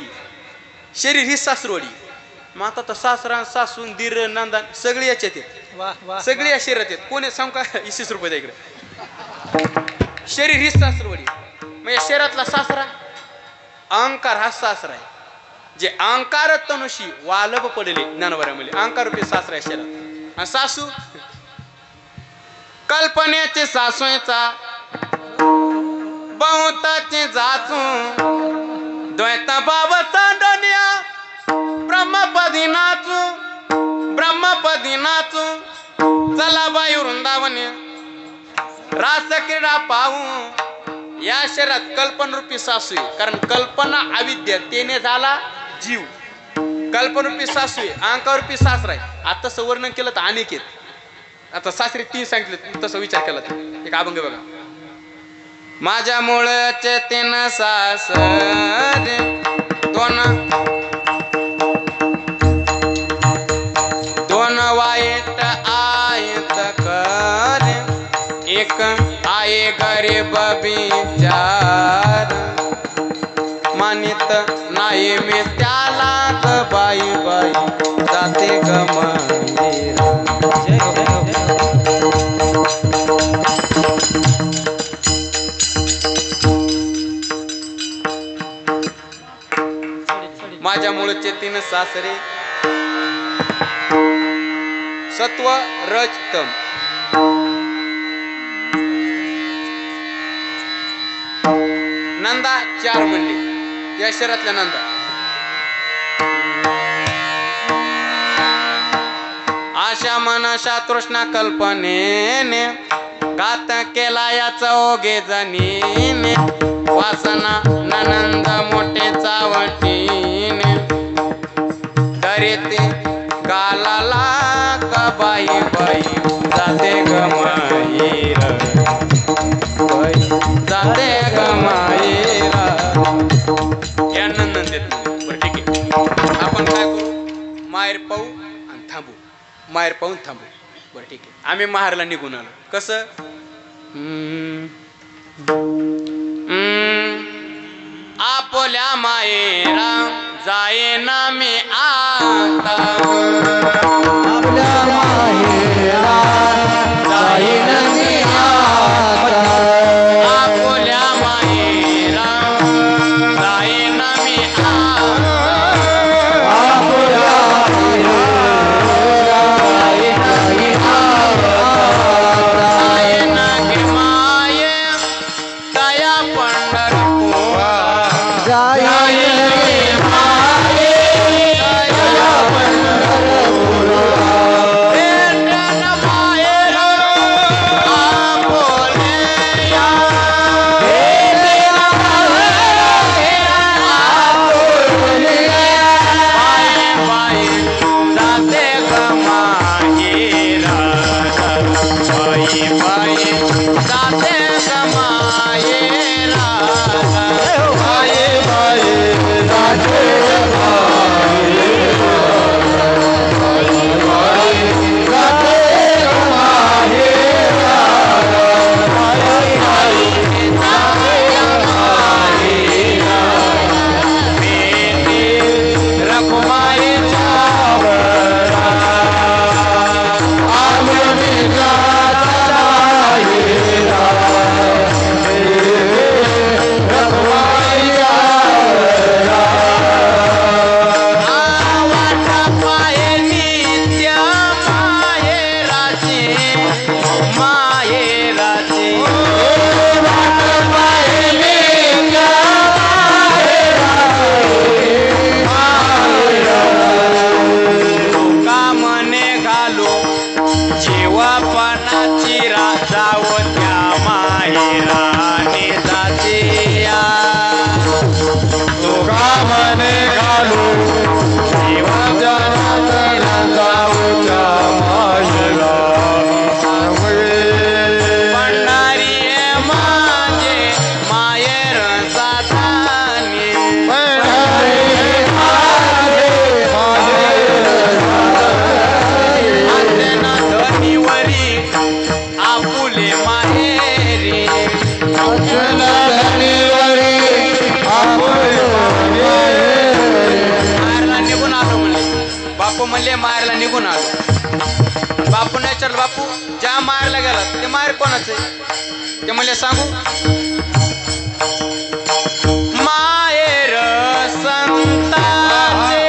शरीर ही सासरवाडी. मग आता तर सासरा सासून दीर नंदान सगळे याच्यात आहेत, सगळे या शरीरात आहेत. कोणी सांग का 20 रुपये द्या इकडे. शरीर ही सासरवाडी म्हणजे शरीरातला सासरा अहंकार हा सासरा आहे. जे अहंकार तनुशी वालभ पडले ननवऱ्यामध्ये अहंकार रूपी सासरा आहे शरीरात. आणि सासू कल्पनेचे सासूचा बहुताचे जाचू द्वैत भाव सांडण्या ब्रह्मपदी नाचू चला बाई वृंदावने रास क्रीडा पाहू. या शरीरात कल्पन रूपी सासू आहे, कारण कल्पना अविद्या तेने झाला जीव. कल्पन रूपी सासू आहे, अहंकार रूपी सासरा आहे. आता तसं वर्णन केलं तर अनेक आहेत. आता सासरे 3 सांगितले, तसं विचार केला तर एक अभंग बघा. माझ्या मुळचे 3 सासरे दोन वाईट आयत कर, एक आहे गरीब बिचार. मानित नाही मी त्याला ग बाई बाई जाते ग मंदिर. माझ्या मूळचे 3 सासरे सत्व रज तम. नंदा 4 म्हणले, या शहरातल्या नंदा. आशा मनशा तृष्णा कल्पनेने घात केला याचा ओघे जनीने. वासना ननंद मोठे चावटीने दरेते गालाला ग बाई बाई जाते ग माईर, जाते ग माईर. या नंदन देत. बरं ठीक आहे, आपण काय करू, माहेर पाहू आणि थांबू, माहेर पाहून थांबू. बरं ठीक आहे, आम्ही माहेरला निघून आलो. कसं आपल्या मायेरा जायना मी आता. आपल्या माहेरा जाईन मी आता. आपल्या मायेरा जायना मी आता. आपल्या माहेरा जाईन मी आता. जायना गे माये दया पंढरपूर. जाईन मी माये दया पंढरपुरा. बापू म्हणले माहेरला निघून आलो. बापू नाही चल बापू ज्या माहेरला गेला ते माहेर कोणाचं आहे ते म्हणले सांगू. माहेर संताचे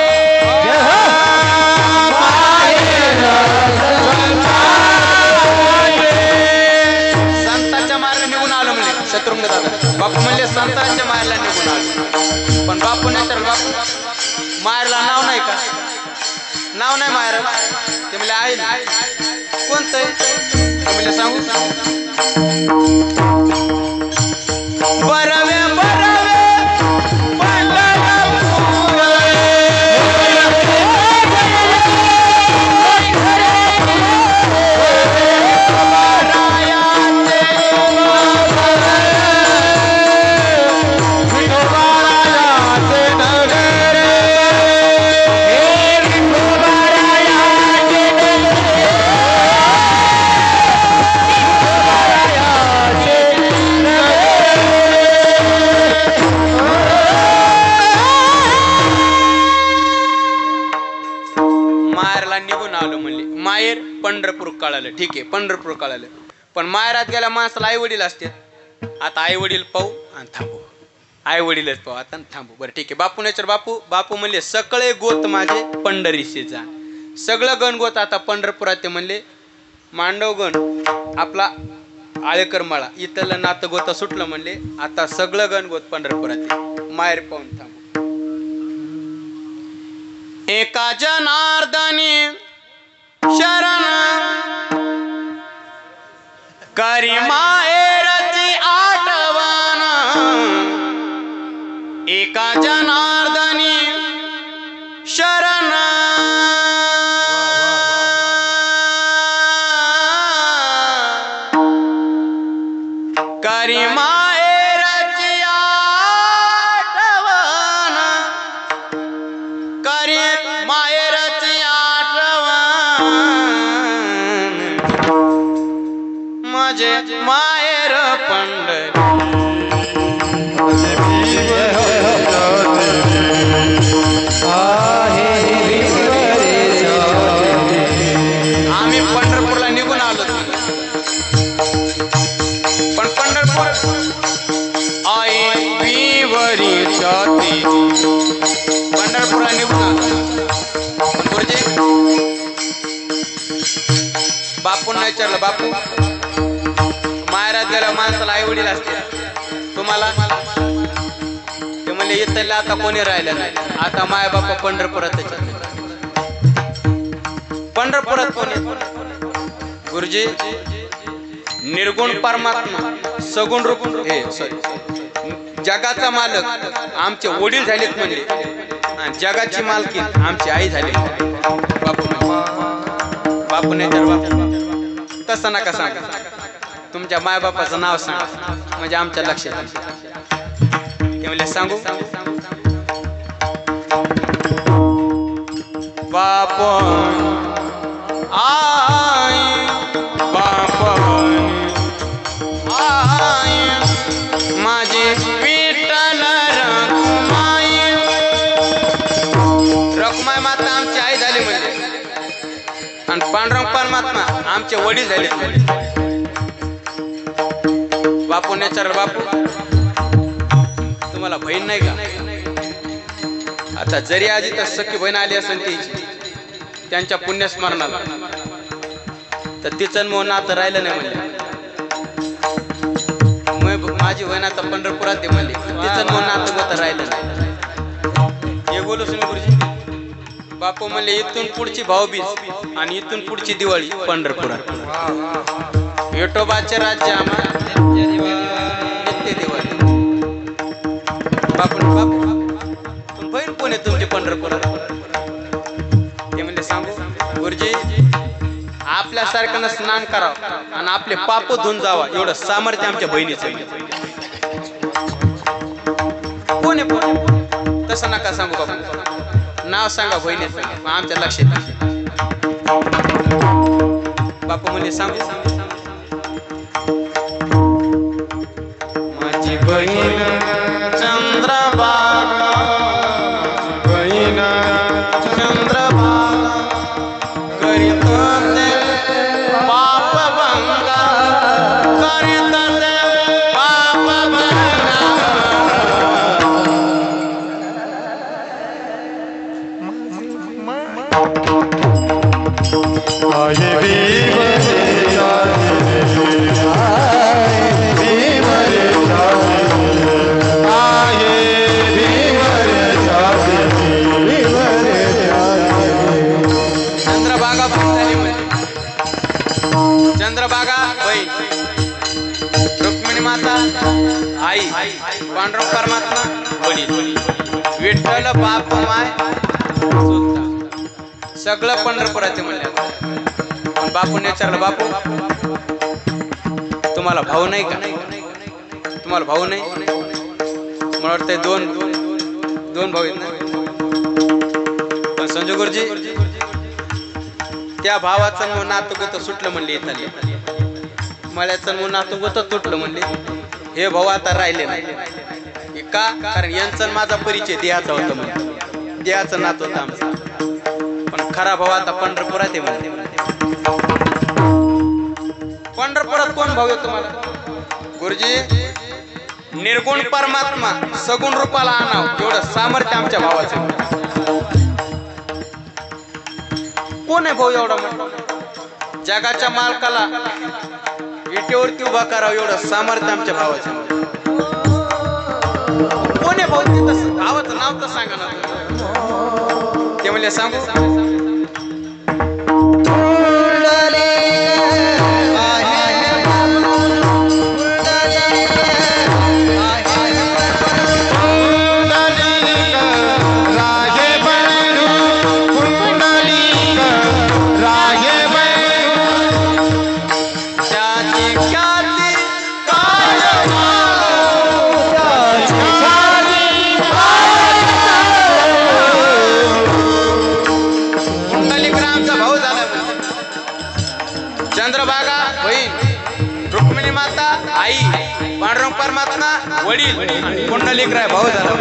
संतांच्या माहेरला निघून आलो म्हणले शत्रुघ्न दादा. बापू म्हणले संतांच्या माहेरला निघून आलो. पण बापू नाही तर बापू माहेरला नाव नाही का नाव नाही माहेर ते म्हणले आहे ना कोणतं आहे ते म्हणले सांगू. बरवे बरवे पंढरपूर कळालं. ठीक आहे पंढरपूर कळालं. पण माहेरात गेल्या माणसाला आई वडील असते. आता आई वडील पाहू आणि थांबू. आई वडीलच पाहू आता थांबू. बरं ठीक आहे. बापू नाही तर बापू बापू म्हणले सगळे गोत माझे पंढरीशी जा. सगळं गणगोत आता पंढरपुरात ते म्हणले मांडव गण आपला आळेकर माळा इथलं नातं गोता सुटलं म्हणले आता सगळं गणगोत पंढरपुरात माहेर पाहून थांबू. एका जनार्दनी शरण करी माहेरची आठवण. एका जनार्दनी शरण करी माहेरची आठवण. करी माहेरची माझे माहेर पंढरी. आम्ही पंढरपूरला निघून आलो. पण पंढरपूर आई विवरी छाती पंढरपूरला निघून आलो. पण गुरुजी बापूंना विचारलं बापू माहेरात गेल्या माणसाला आई वडील असते तुम्हाला ते म्हणले इथला आता कोणी राहिलं नाही. आता माय बापा पंढरपुरात पंढरपुरात कोणी गुरुजी निर्गुण परमात्मा सगुण रूप हे जगाचा मालक आमचे वडील झालेत म्हणले आणि जगाची मालकी आमची आई झाली. बापू बापू नाही तर बापू तसं नका सांगा. तुमच्या मायबापाचं नाव सांगा म्हणजे आमच्या लक्षात. ते म्हणले सांगू बाप आई बाप आई माझी विठ्ठल रखुमाई. रखुमाई माता आमची आई झाली म्हणजे आणि पांडुरंग परमात्मा आमचे वडील झाले. बापू नेचर बापू तुम्हाला बहीण नाही का. आता जरी आजी तर सख्खी बहीण आली असेल तिची त्यांच्या पुण्यस्मरणाला तर तिचं मोह नातं राहिलं नाही म्हणले. माझी बहीण आता पंढरपुरात आहे म्हणले तिचं मोह नातं गोत राहिलं नाही. हे बोलूच नाही गुरुजी. बापू म्हणले इथून पुढची भाऊबीज आणि इथून पुढची दिवाळी पंढरपुरात. विठोबाचे राज्य आम्हाला नित्य दिवाळी. बापू बापू बहीण कोण आहे तुमची पंढरपुरात. ते म्हणजे सांगू गुरुजी आपल्यासारख्यानं स्नान करावं आणि आपले पाप धुवून जावा एवढं सामर्थ्य आमच्या बहिणीचं. कोण आहे तसं नका सांगू बापू. नाव सांगा बहिणीचं आमच्या लक्षात. बापू म्हणजे सांगू माझी बहीण चंद्रभागा बहीण चंद्रभागा आये भीम रे भीम रे आये भीम रे चंद्रभागा झाली म्हणजे चंद्रभागा बहीण, रुक्मिणी माता आई, पांडुरंग परमात्मा वडील, विठ्ठल बाप माय सुद्धा. सगळं पंढरपुराचे म्हणले. पण बापूने विचारलं, बापू तुम्हाला भाऊ नाही का? तुम्हाला भाऊ नाही? मला वाटतंय दोन भाऊ आहेत ना. पण संजय गुरुजी त्या भावाचं नातू गोत सुटलं म्हणले, येताना मळ्याचं नातू गोत तुटलं म्हणले. हे भाऊ आता राहिले नाही का? कारण यांचा माझा परिचय देहाचा होता म्हणजे, देहाचा नातू होता आमचा. पण खरा भाऊ आता पंढरपुरात आहे म्हणते. पंढरपुरात कोण भाऊ आहे तुम्हाला? गुरुजी निर्गुण परमात्मा सगुण रूपाला आणाव एवढं सामर्थ्य आमच्या भावाचं. कोण आहे भाऊ एवढा मोठा? जगाच्या मालकाला विटेवरती उभा करावं एवढं सामर्थ्य आमच्या भावाचं. कोण आहे भाऊ? तसं भावाचं नाव तर सांगा ना. ते म्हणले सांगू. चंद्रभागा बहीण, रुक्मिणी माता आई, पांडुरंग परमात्मा वडील, पुंडलिकराय भाऊ झाला.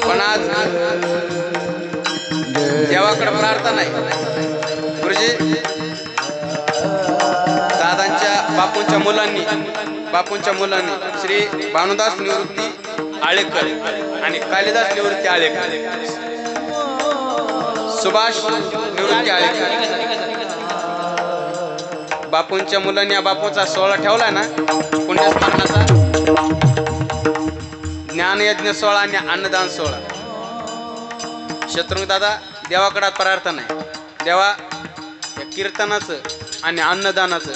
पण आज देवाकडे प्रार्थना आहे. गुरुजी दादांच्या बापूंच्या मुलांनी श्री भानुदास निवृत्ती आळेकर आणि कालिदास निवृत्ती आळेकर, सुभाष निवृत्ती आळेकर, बापूंच्या मुलांनी बापूचा सोहळा ठेवला ना पुण्यस्मरणाचा, ज्ञानयज्ञ सोहळा आणि अन्नदान सोहळा. शत्रुघ्न दादा देवाकडे प्रार्थना आहे, देवा या कीर्तनाचं आणि अन्नदानाचं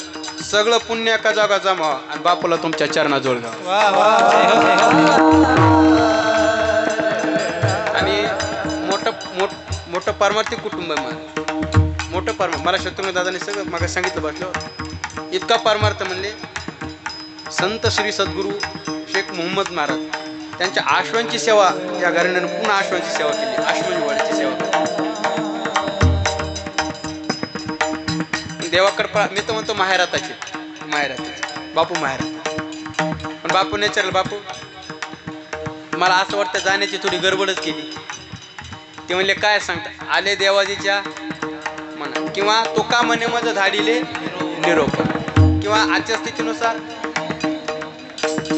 सगळं पुण्य एका जागा जमावा आणि बापूला तुमच्या चरणाजवळ घ्यावा. आणि मोठं पारमार्थिक कुटुंब आहे मला, मोठं पारमार्थ. मला शत्रुघ्न दादाने सगळं मग सांगितलं बसलं. इतका पारमार्थ म्हणले संत श्री सद्गुरू शेख मोहम्मद महाराज त्यांच्या आश्वांची सेवा या घराण्यानं पुन्हा आश्वांची सेवा केली, आश्वांची सेवा केली. देवाकडे मी तर म्हणतो माहेराताचे बापू माहेरात. पण बापूने विचारलं, बापू मला असं वाटतं जाण्याची थोडी गडबडच केली. ते म्हणले काय सांगता? आले देवाजीच्या म्हणा किंवा तो का म्हणे माझं धाडीले निरोप किंवा आजच्या स्थितीनुसार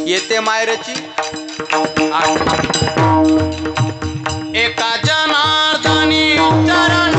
येते मायरची एका जनार्दनी चरण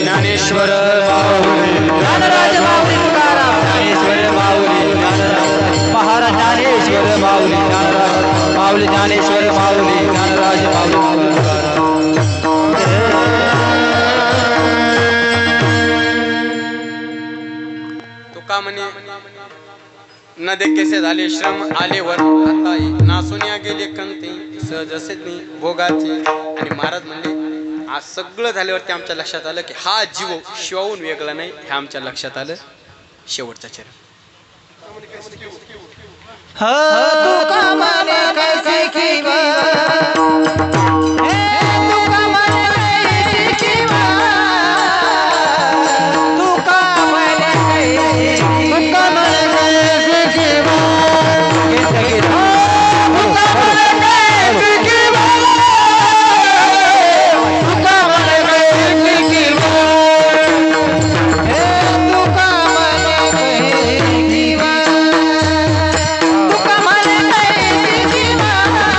ज्ञानेश्वर ज्ञानराज माऊली तुकाराम ज्ञानेश्वर माऊली ज्ञानराज महाराज ज्ञानेश्वर माऊली ज्ञानराज माऊली ज्ञानेश्वर माऊली ज्ञानराज माऊली तुका म्हणे न देखेसे झाले श्रम आले वर आता नासुन्या गेले कंते सहज असेच नाही भोगाचे. आणि महाराज म्हणले आज सगळं झाल्यावरती आमच्या लक्षात आलं की हा जीव शिवाहून वेगळा नाही. हे आमच्या लक्षात आलं शेवटचा चरण. तुका म्हणे कैसे किवा तुका म्हणे कैसे किवा तुका म्हणे कैसे तुका म्हणे कैसे किवा तुका म्हणे कैसे किवा तुका म्हणे कैसे किवा तुका म्हणे कैसे किवा तुका म्हणे कैसे किवा तुका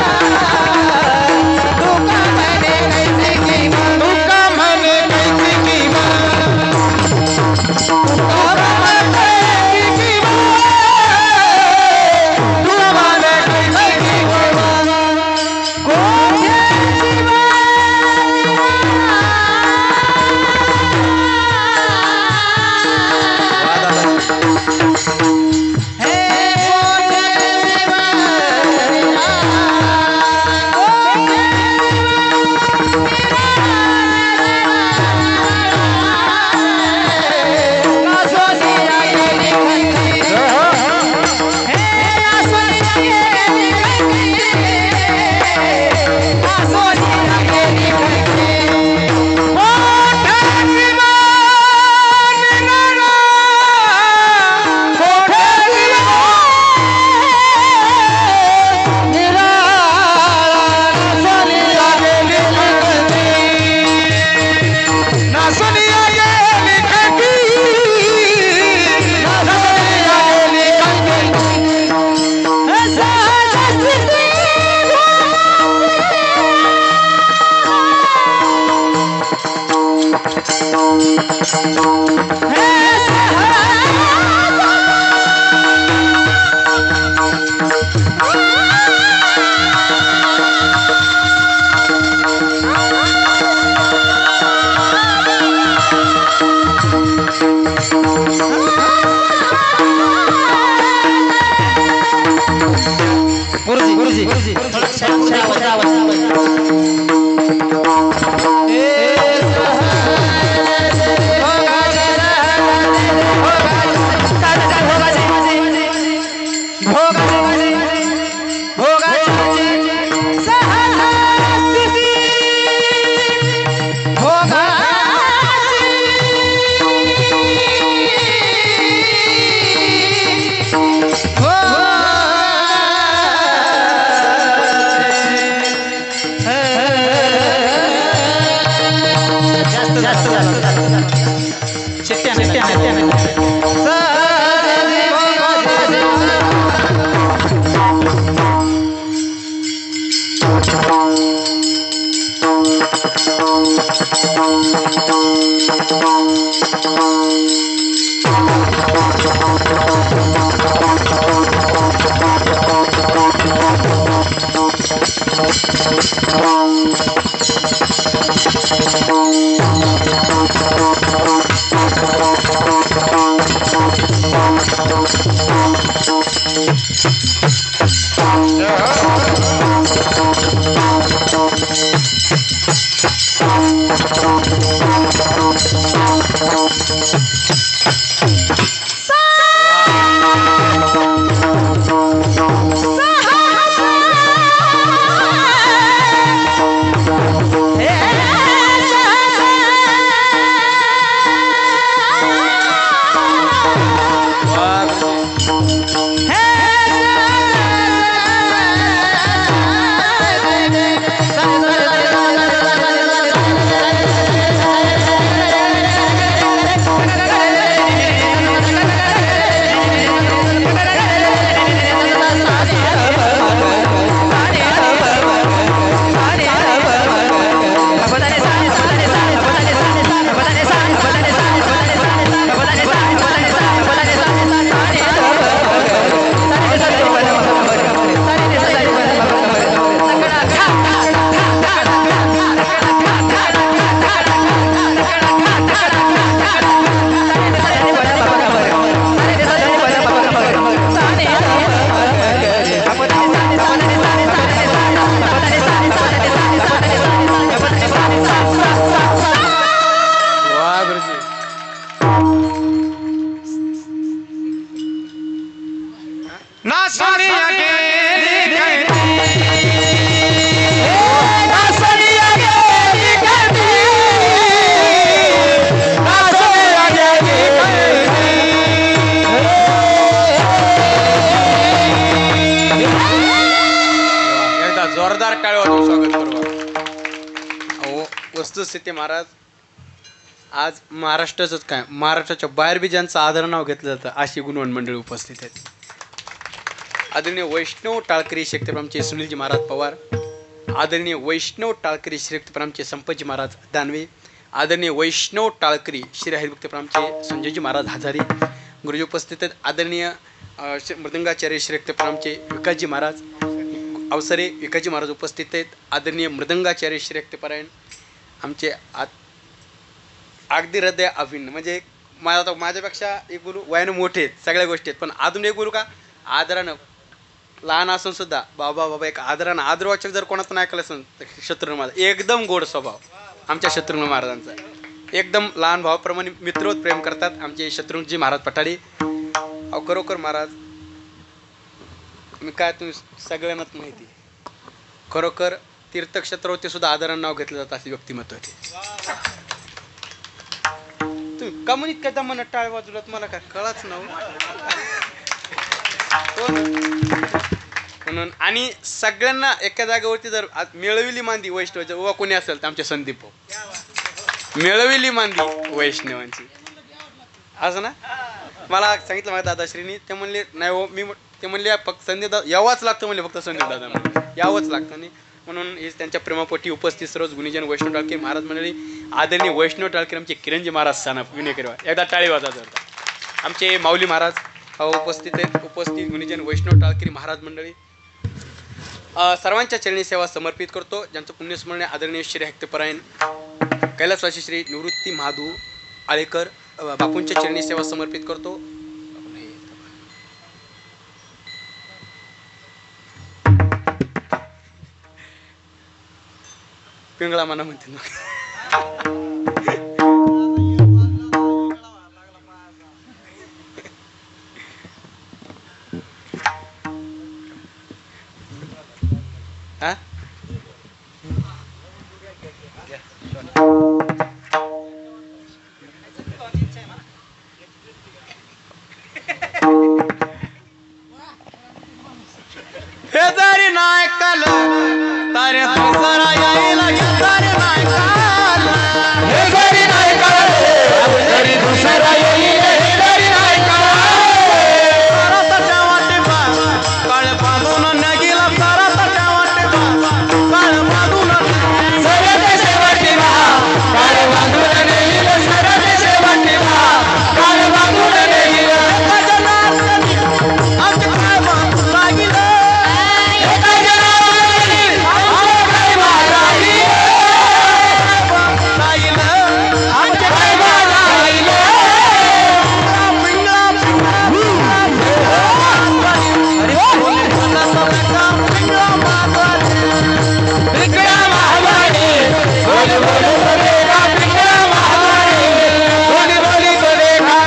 म्हणे कैसे किवा तुका म्हणे कैसे किवा तुका म्हणे कैसे किवा तुका म्हणे कैसे किवा कोठे शिवा हे कोठे शिवा सा नाचनिया गेली घरी नाचनिया गेली घरी नाचनिया गेली एकदा जोरदार टाळी वाजवून स्वागत करू. अहो वस्तुस्थिती महाराज, आज महाराष्ट्राचंच काय महाराष्ट्राच्या बाहेर बी ज्यांचं आदर नाव घेतलं जातं अशी गुणवण मंडळी उपस्थित आहेत. आदरणीय वैष्णव टाळकरी शक्तीप्रमचे सुनीलजी महाराज पवार, आदरणीय वैष्णव टाळकरी श्री भक्तीप्रमचे संपतजी महाराज दानवे, आदरणीय वैष्णव टाळकरी श्री हरिभक्तीप्रमचे संजयजी महाराज हजारी गुरुजी उपस्थित आहेत. आदरणीय मृदंगाचार्य श्री भक्तीप्रमचे विकासजी महाराज अवसरे विकासजी महाराज उपस्थित आहेत. आदरणीय मृदंगाचार्य श्री भक्तीपरायण आमचे अगदी हृदय अभिन्न, म्हणजे माझ्यापेक्षा एक गुरु वयानं मोठे आहेत सगळ्या गोष्टी आहेत, पण अजून एक गुरु का आदरानं लहान असून सुद्धा बाबा बाबा एक आदरानं आदरवाचक जर कोणाचं ऐकलं असेल तर शत्रुघ्न महाराज, एकदम गोड स्वभाव आमच्या शत्रुघ्न महाराजांचा, एकदम लहान भावाप्रमाणे मित्रवत प्रेम करतात आमचे शत्रुघ्नजी महाराज पठाडे. अहो खरोखर महाराज मी काय तुम्ही सगळ्यांनाच माहिती खरोखर तीर्थक्षेत्रावरती सुद्धा आदरानं नाव घेतलं जातं असे व्यक्तिमत्व आहे. तुम्ही का म्हणत काय दमानं टाळ वाजवलात मला काय कळाच ना म्हणून. आणि सगळ्यांना एका जागेवरती जर मिळविली मांदी वैष्णवाची व कोणी असेल तर आमचे संदीप भाऊ मिळविली मांदी वैष्णवांची असं ना. मला सांगितलं माझ्या दादाश्रीनी, ते म्हणले नाही हो मी ते म्हणले फक्त संदीप दादा यावाच लागतं म्हणले, फक्त संदीप दादा म्हणले यावंच लागतं नाही म्हणून हे त्यांच्या प्रेमापोटी उपस्थित सर्वच गुणीजन वैष्णव टाळके महाराज मंडळी, आदरणीय वैष्णव टाळके आमचे किरणजी महाराज सानप विनय करवा एकदा टाळी वाजवत होता. आमचे माऊली महाराज उपस्थित आहेत. उपस्थित गुणीजन वैष्णव टाळकरी महाराज मंडळी सर्वांच्या चरणी सेवा समर्पित करतो. ज्यांचं पुण्यस्मरण आदरणीय श्री हक्तपरायण कैलासवासी श्री निवृत्ती महादू आळेकर बापूंच्या चरणी सेवा समर्पित करतो. पिंगळा मना म्हणते ना हे जरी नाही कल तारे दुसरा यायला जरी नाही कल हे जरी नाही कळले तरी दुसरा येईल, हे जरी नाही कळले परतच्या वाटेबा काळ बांधून नगीला परतच्या वाटेबा काळ बांधून सरते शेवटी बा काळ बांधून नेईल, सरते शेवटी बा काळ बांधून नेईल. आमचे काय बांधून लागील एका जनावरांनी आम्हाला काय मारावी, लागील आमचे काय मारावी. पिंगळा महामारी बोली बोली करेगा, पिंगळा महामारी बोली बोली करेगा.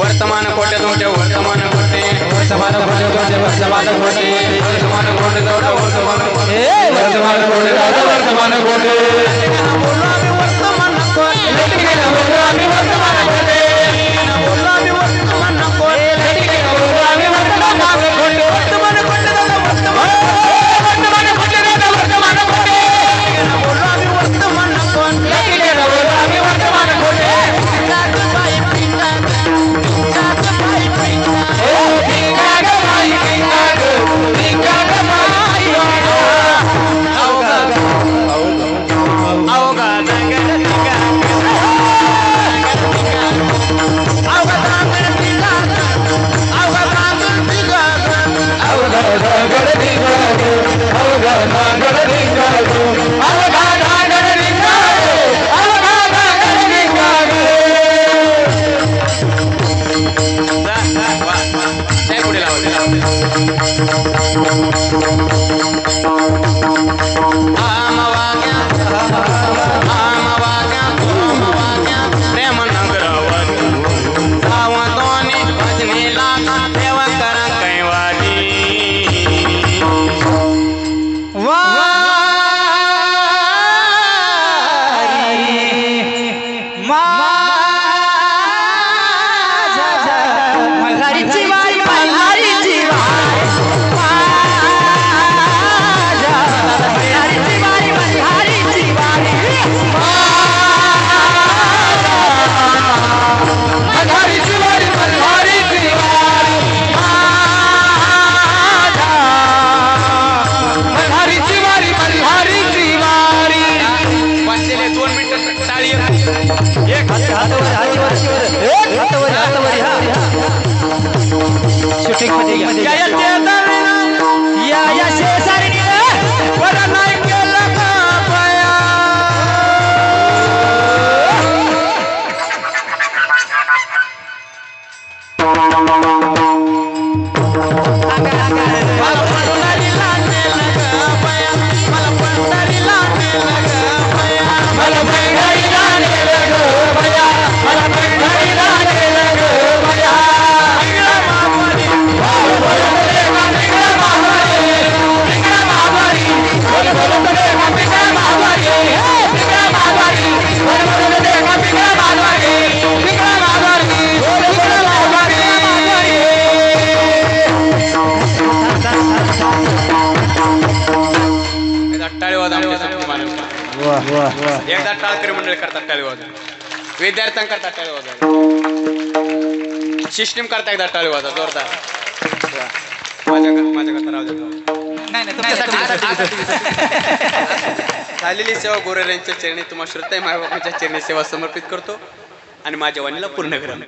वर्तमान कोटे तुमचे वर्तमान कोटे वर्तमान कोटे वर्तमान कोटे वर्तमान कोटे जाऊ वर्तमान कोटे वर्तमान कोटे वर्तमान कोटे बोललो आम्ही वर्तमान कोटे लेकिन बोलो आम्ही वर्तमान कोटे बोललो आम्ही वर्तमान कोटे लेकिन बोलो आम्ही वर्तमान कोटे वर्तमान कोटे दादा वर्तमान वर्तमान कोटे वर्तमान कोटे बोललो आम्ही वर्तमान कोटे लेकिन बोलो आम्ही वर्तमान कोटे. प्रेम नगर 2 मिनिटं टाळी एक शूटिंग मध्ये घ्या. या शेजारी बरं नाही केलं का बया? मला पंढरीला नेलं ग बया, मला पंढरीला नेलं ग बया, मला पंढरीला नेलं ग बया, मला पंढरीला नेलं ग बया. निघा माघारी, निघा माघारी, निघा माघारी, बोल बोल दे का निघा माघारी, निघा माघारी, बोल बोल दे का निघा माघारी, निघा माघारी, बोल बोल माघारी. एकदा टाळी वाजवा आमच्या संपूर्ण महाराष्ट्रात. एकदा टाळकरी मंडळी करतात टाळी वाजवा, विद्यार्थ्यांकरता टाळी वाजवा, सिस्टीम करता एकदा टाळी वाजवा जोरदार. माझ्याकरता राहू द्या. झालेली सेवा गुरुरायांच्या चरणी तुम्हा श्रोताई मायबापांच्या चरणी सेवा समर्पित करतो आणि माझ्या वाणीला पूर्ण करा.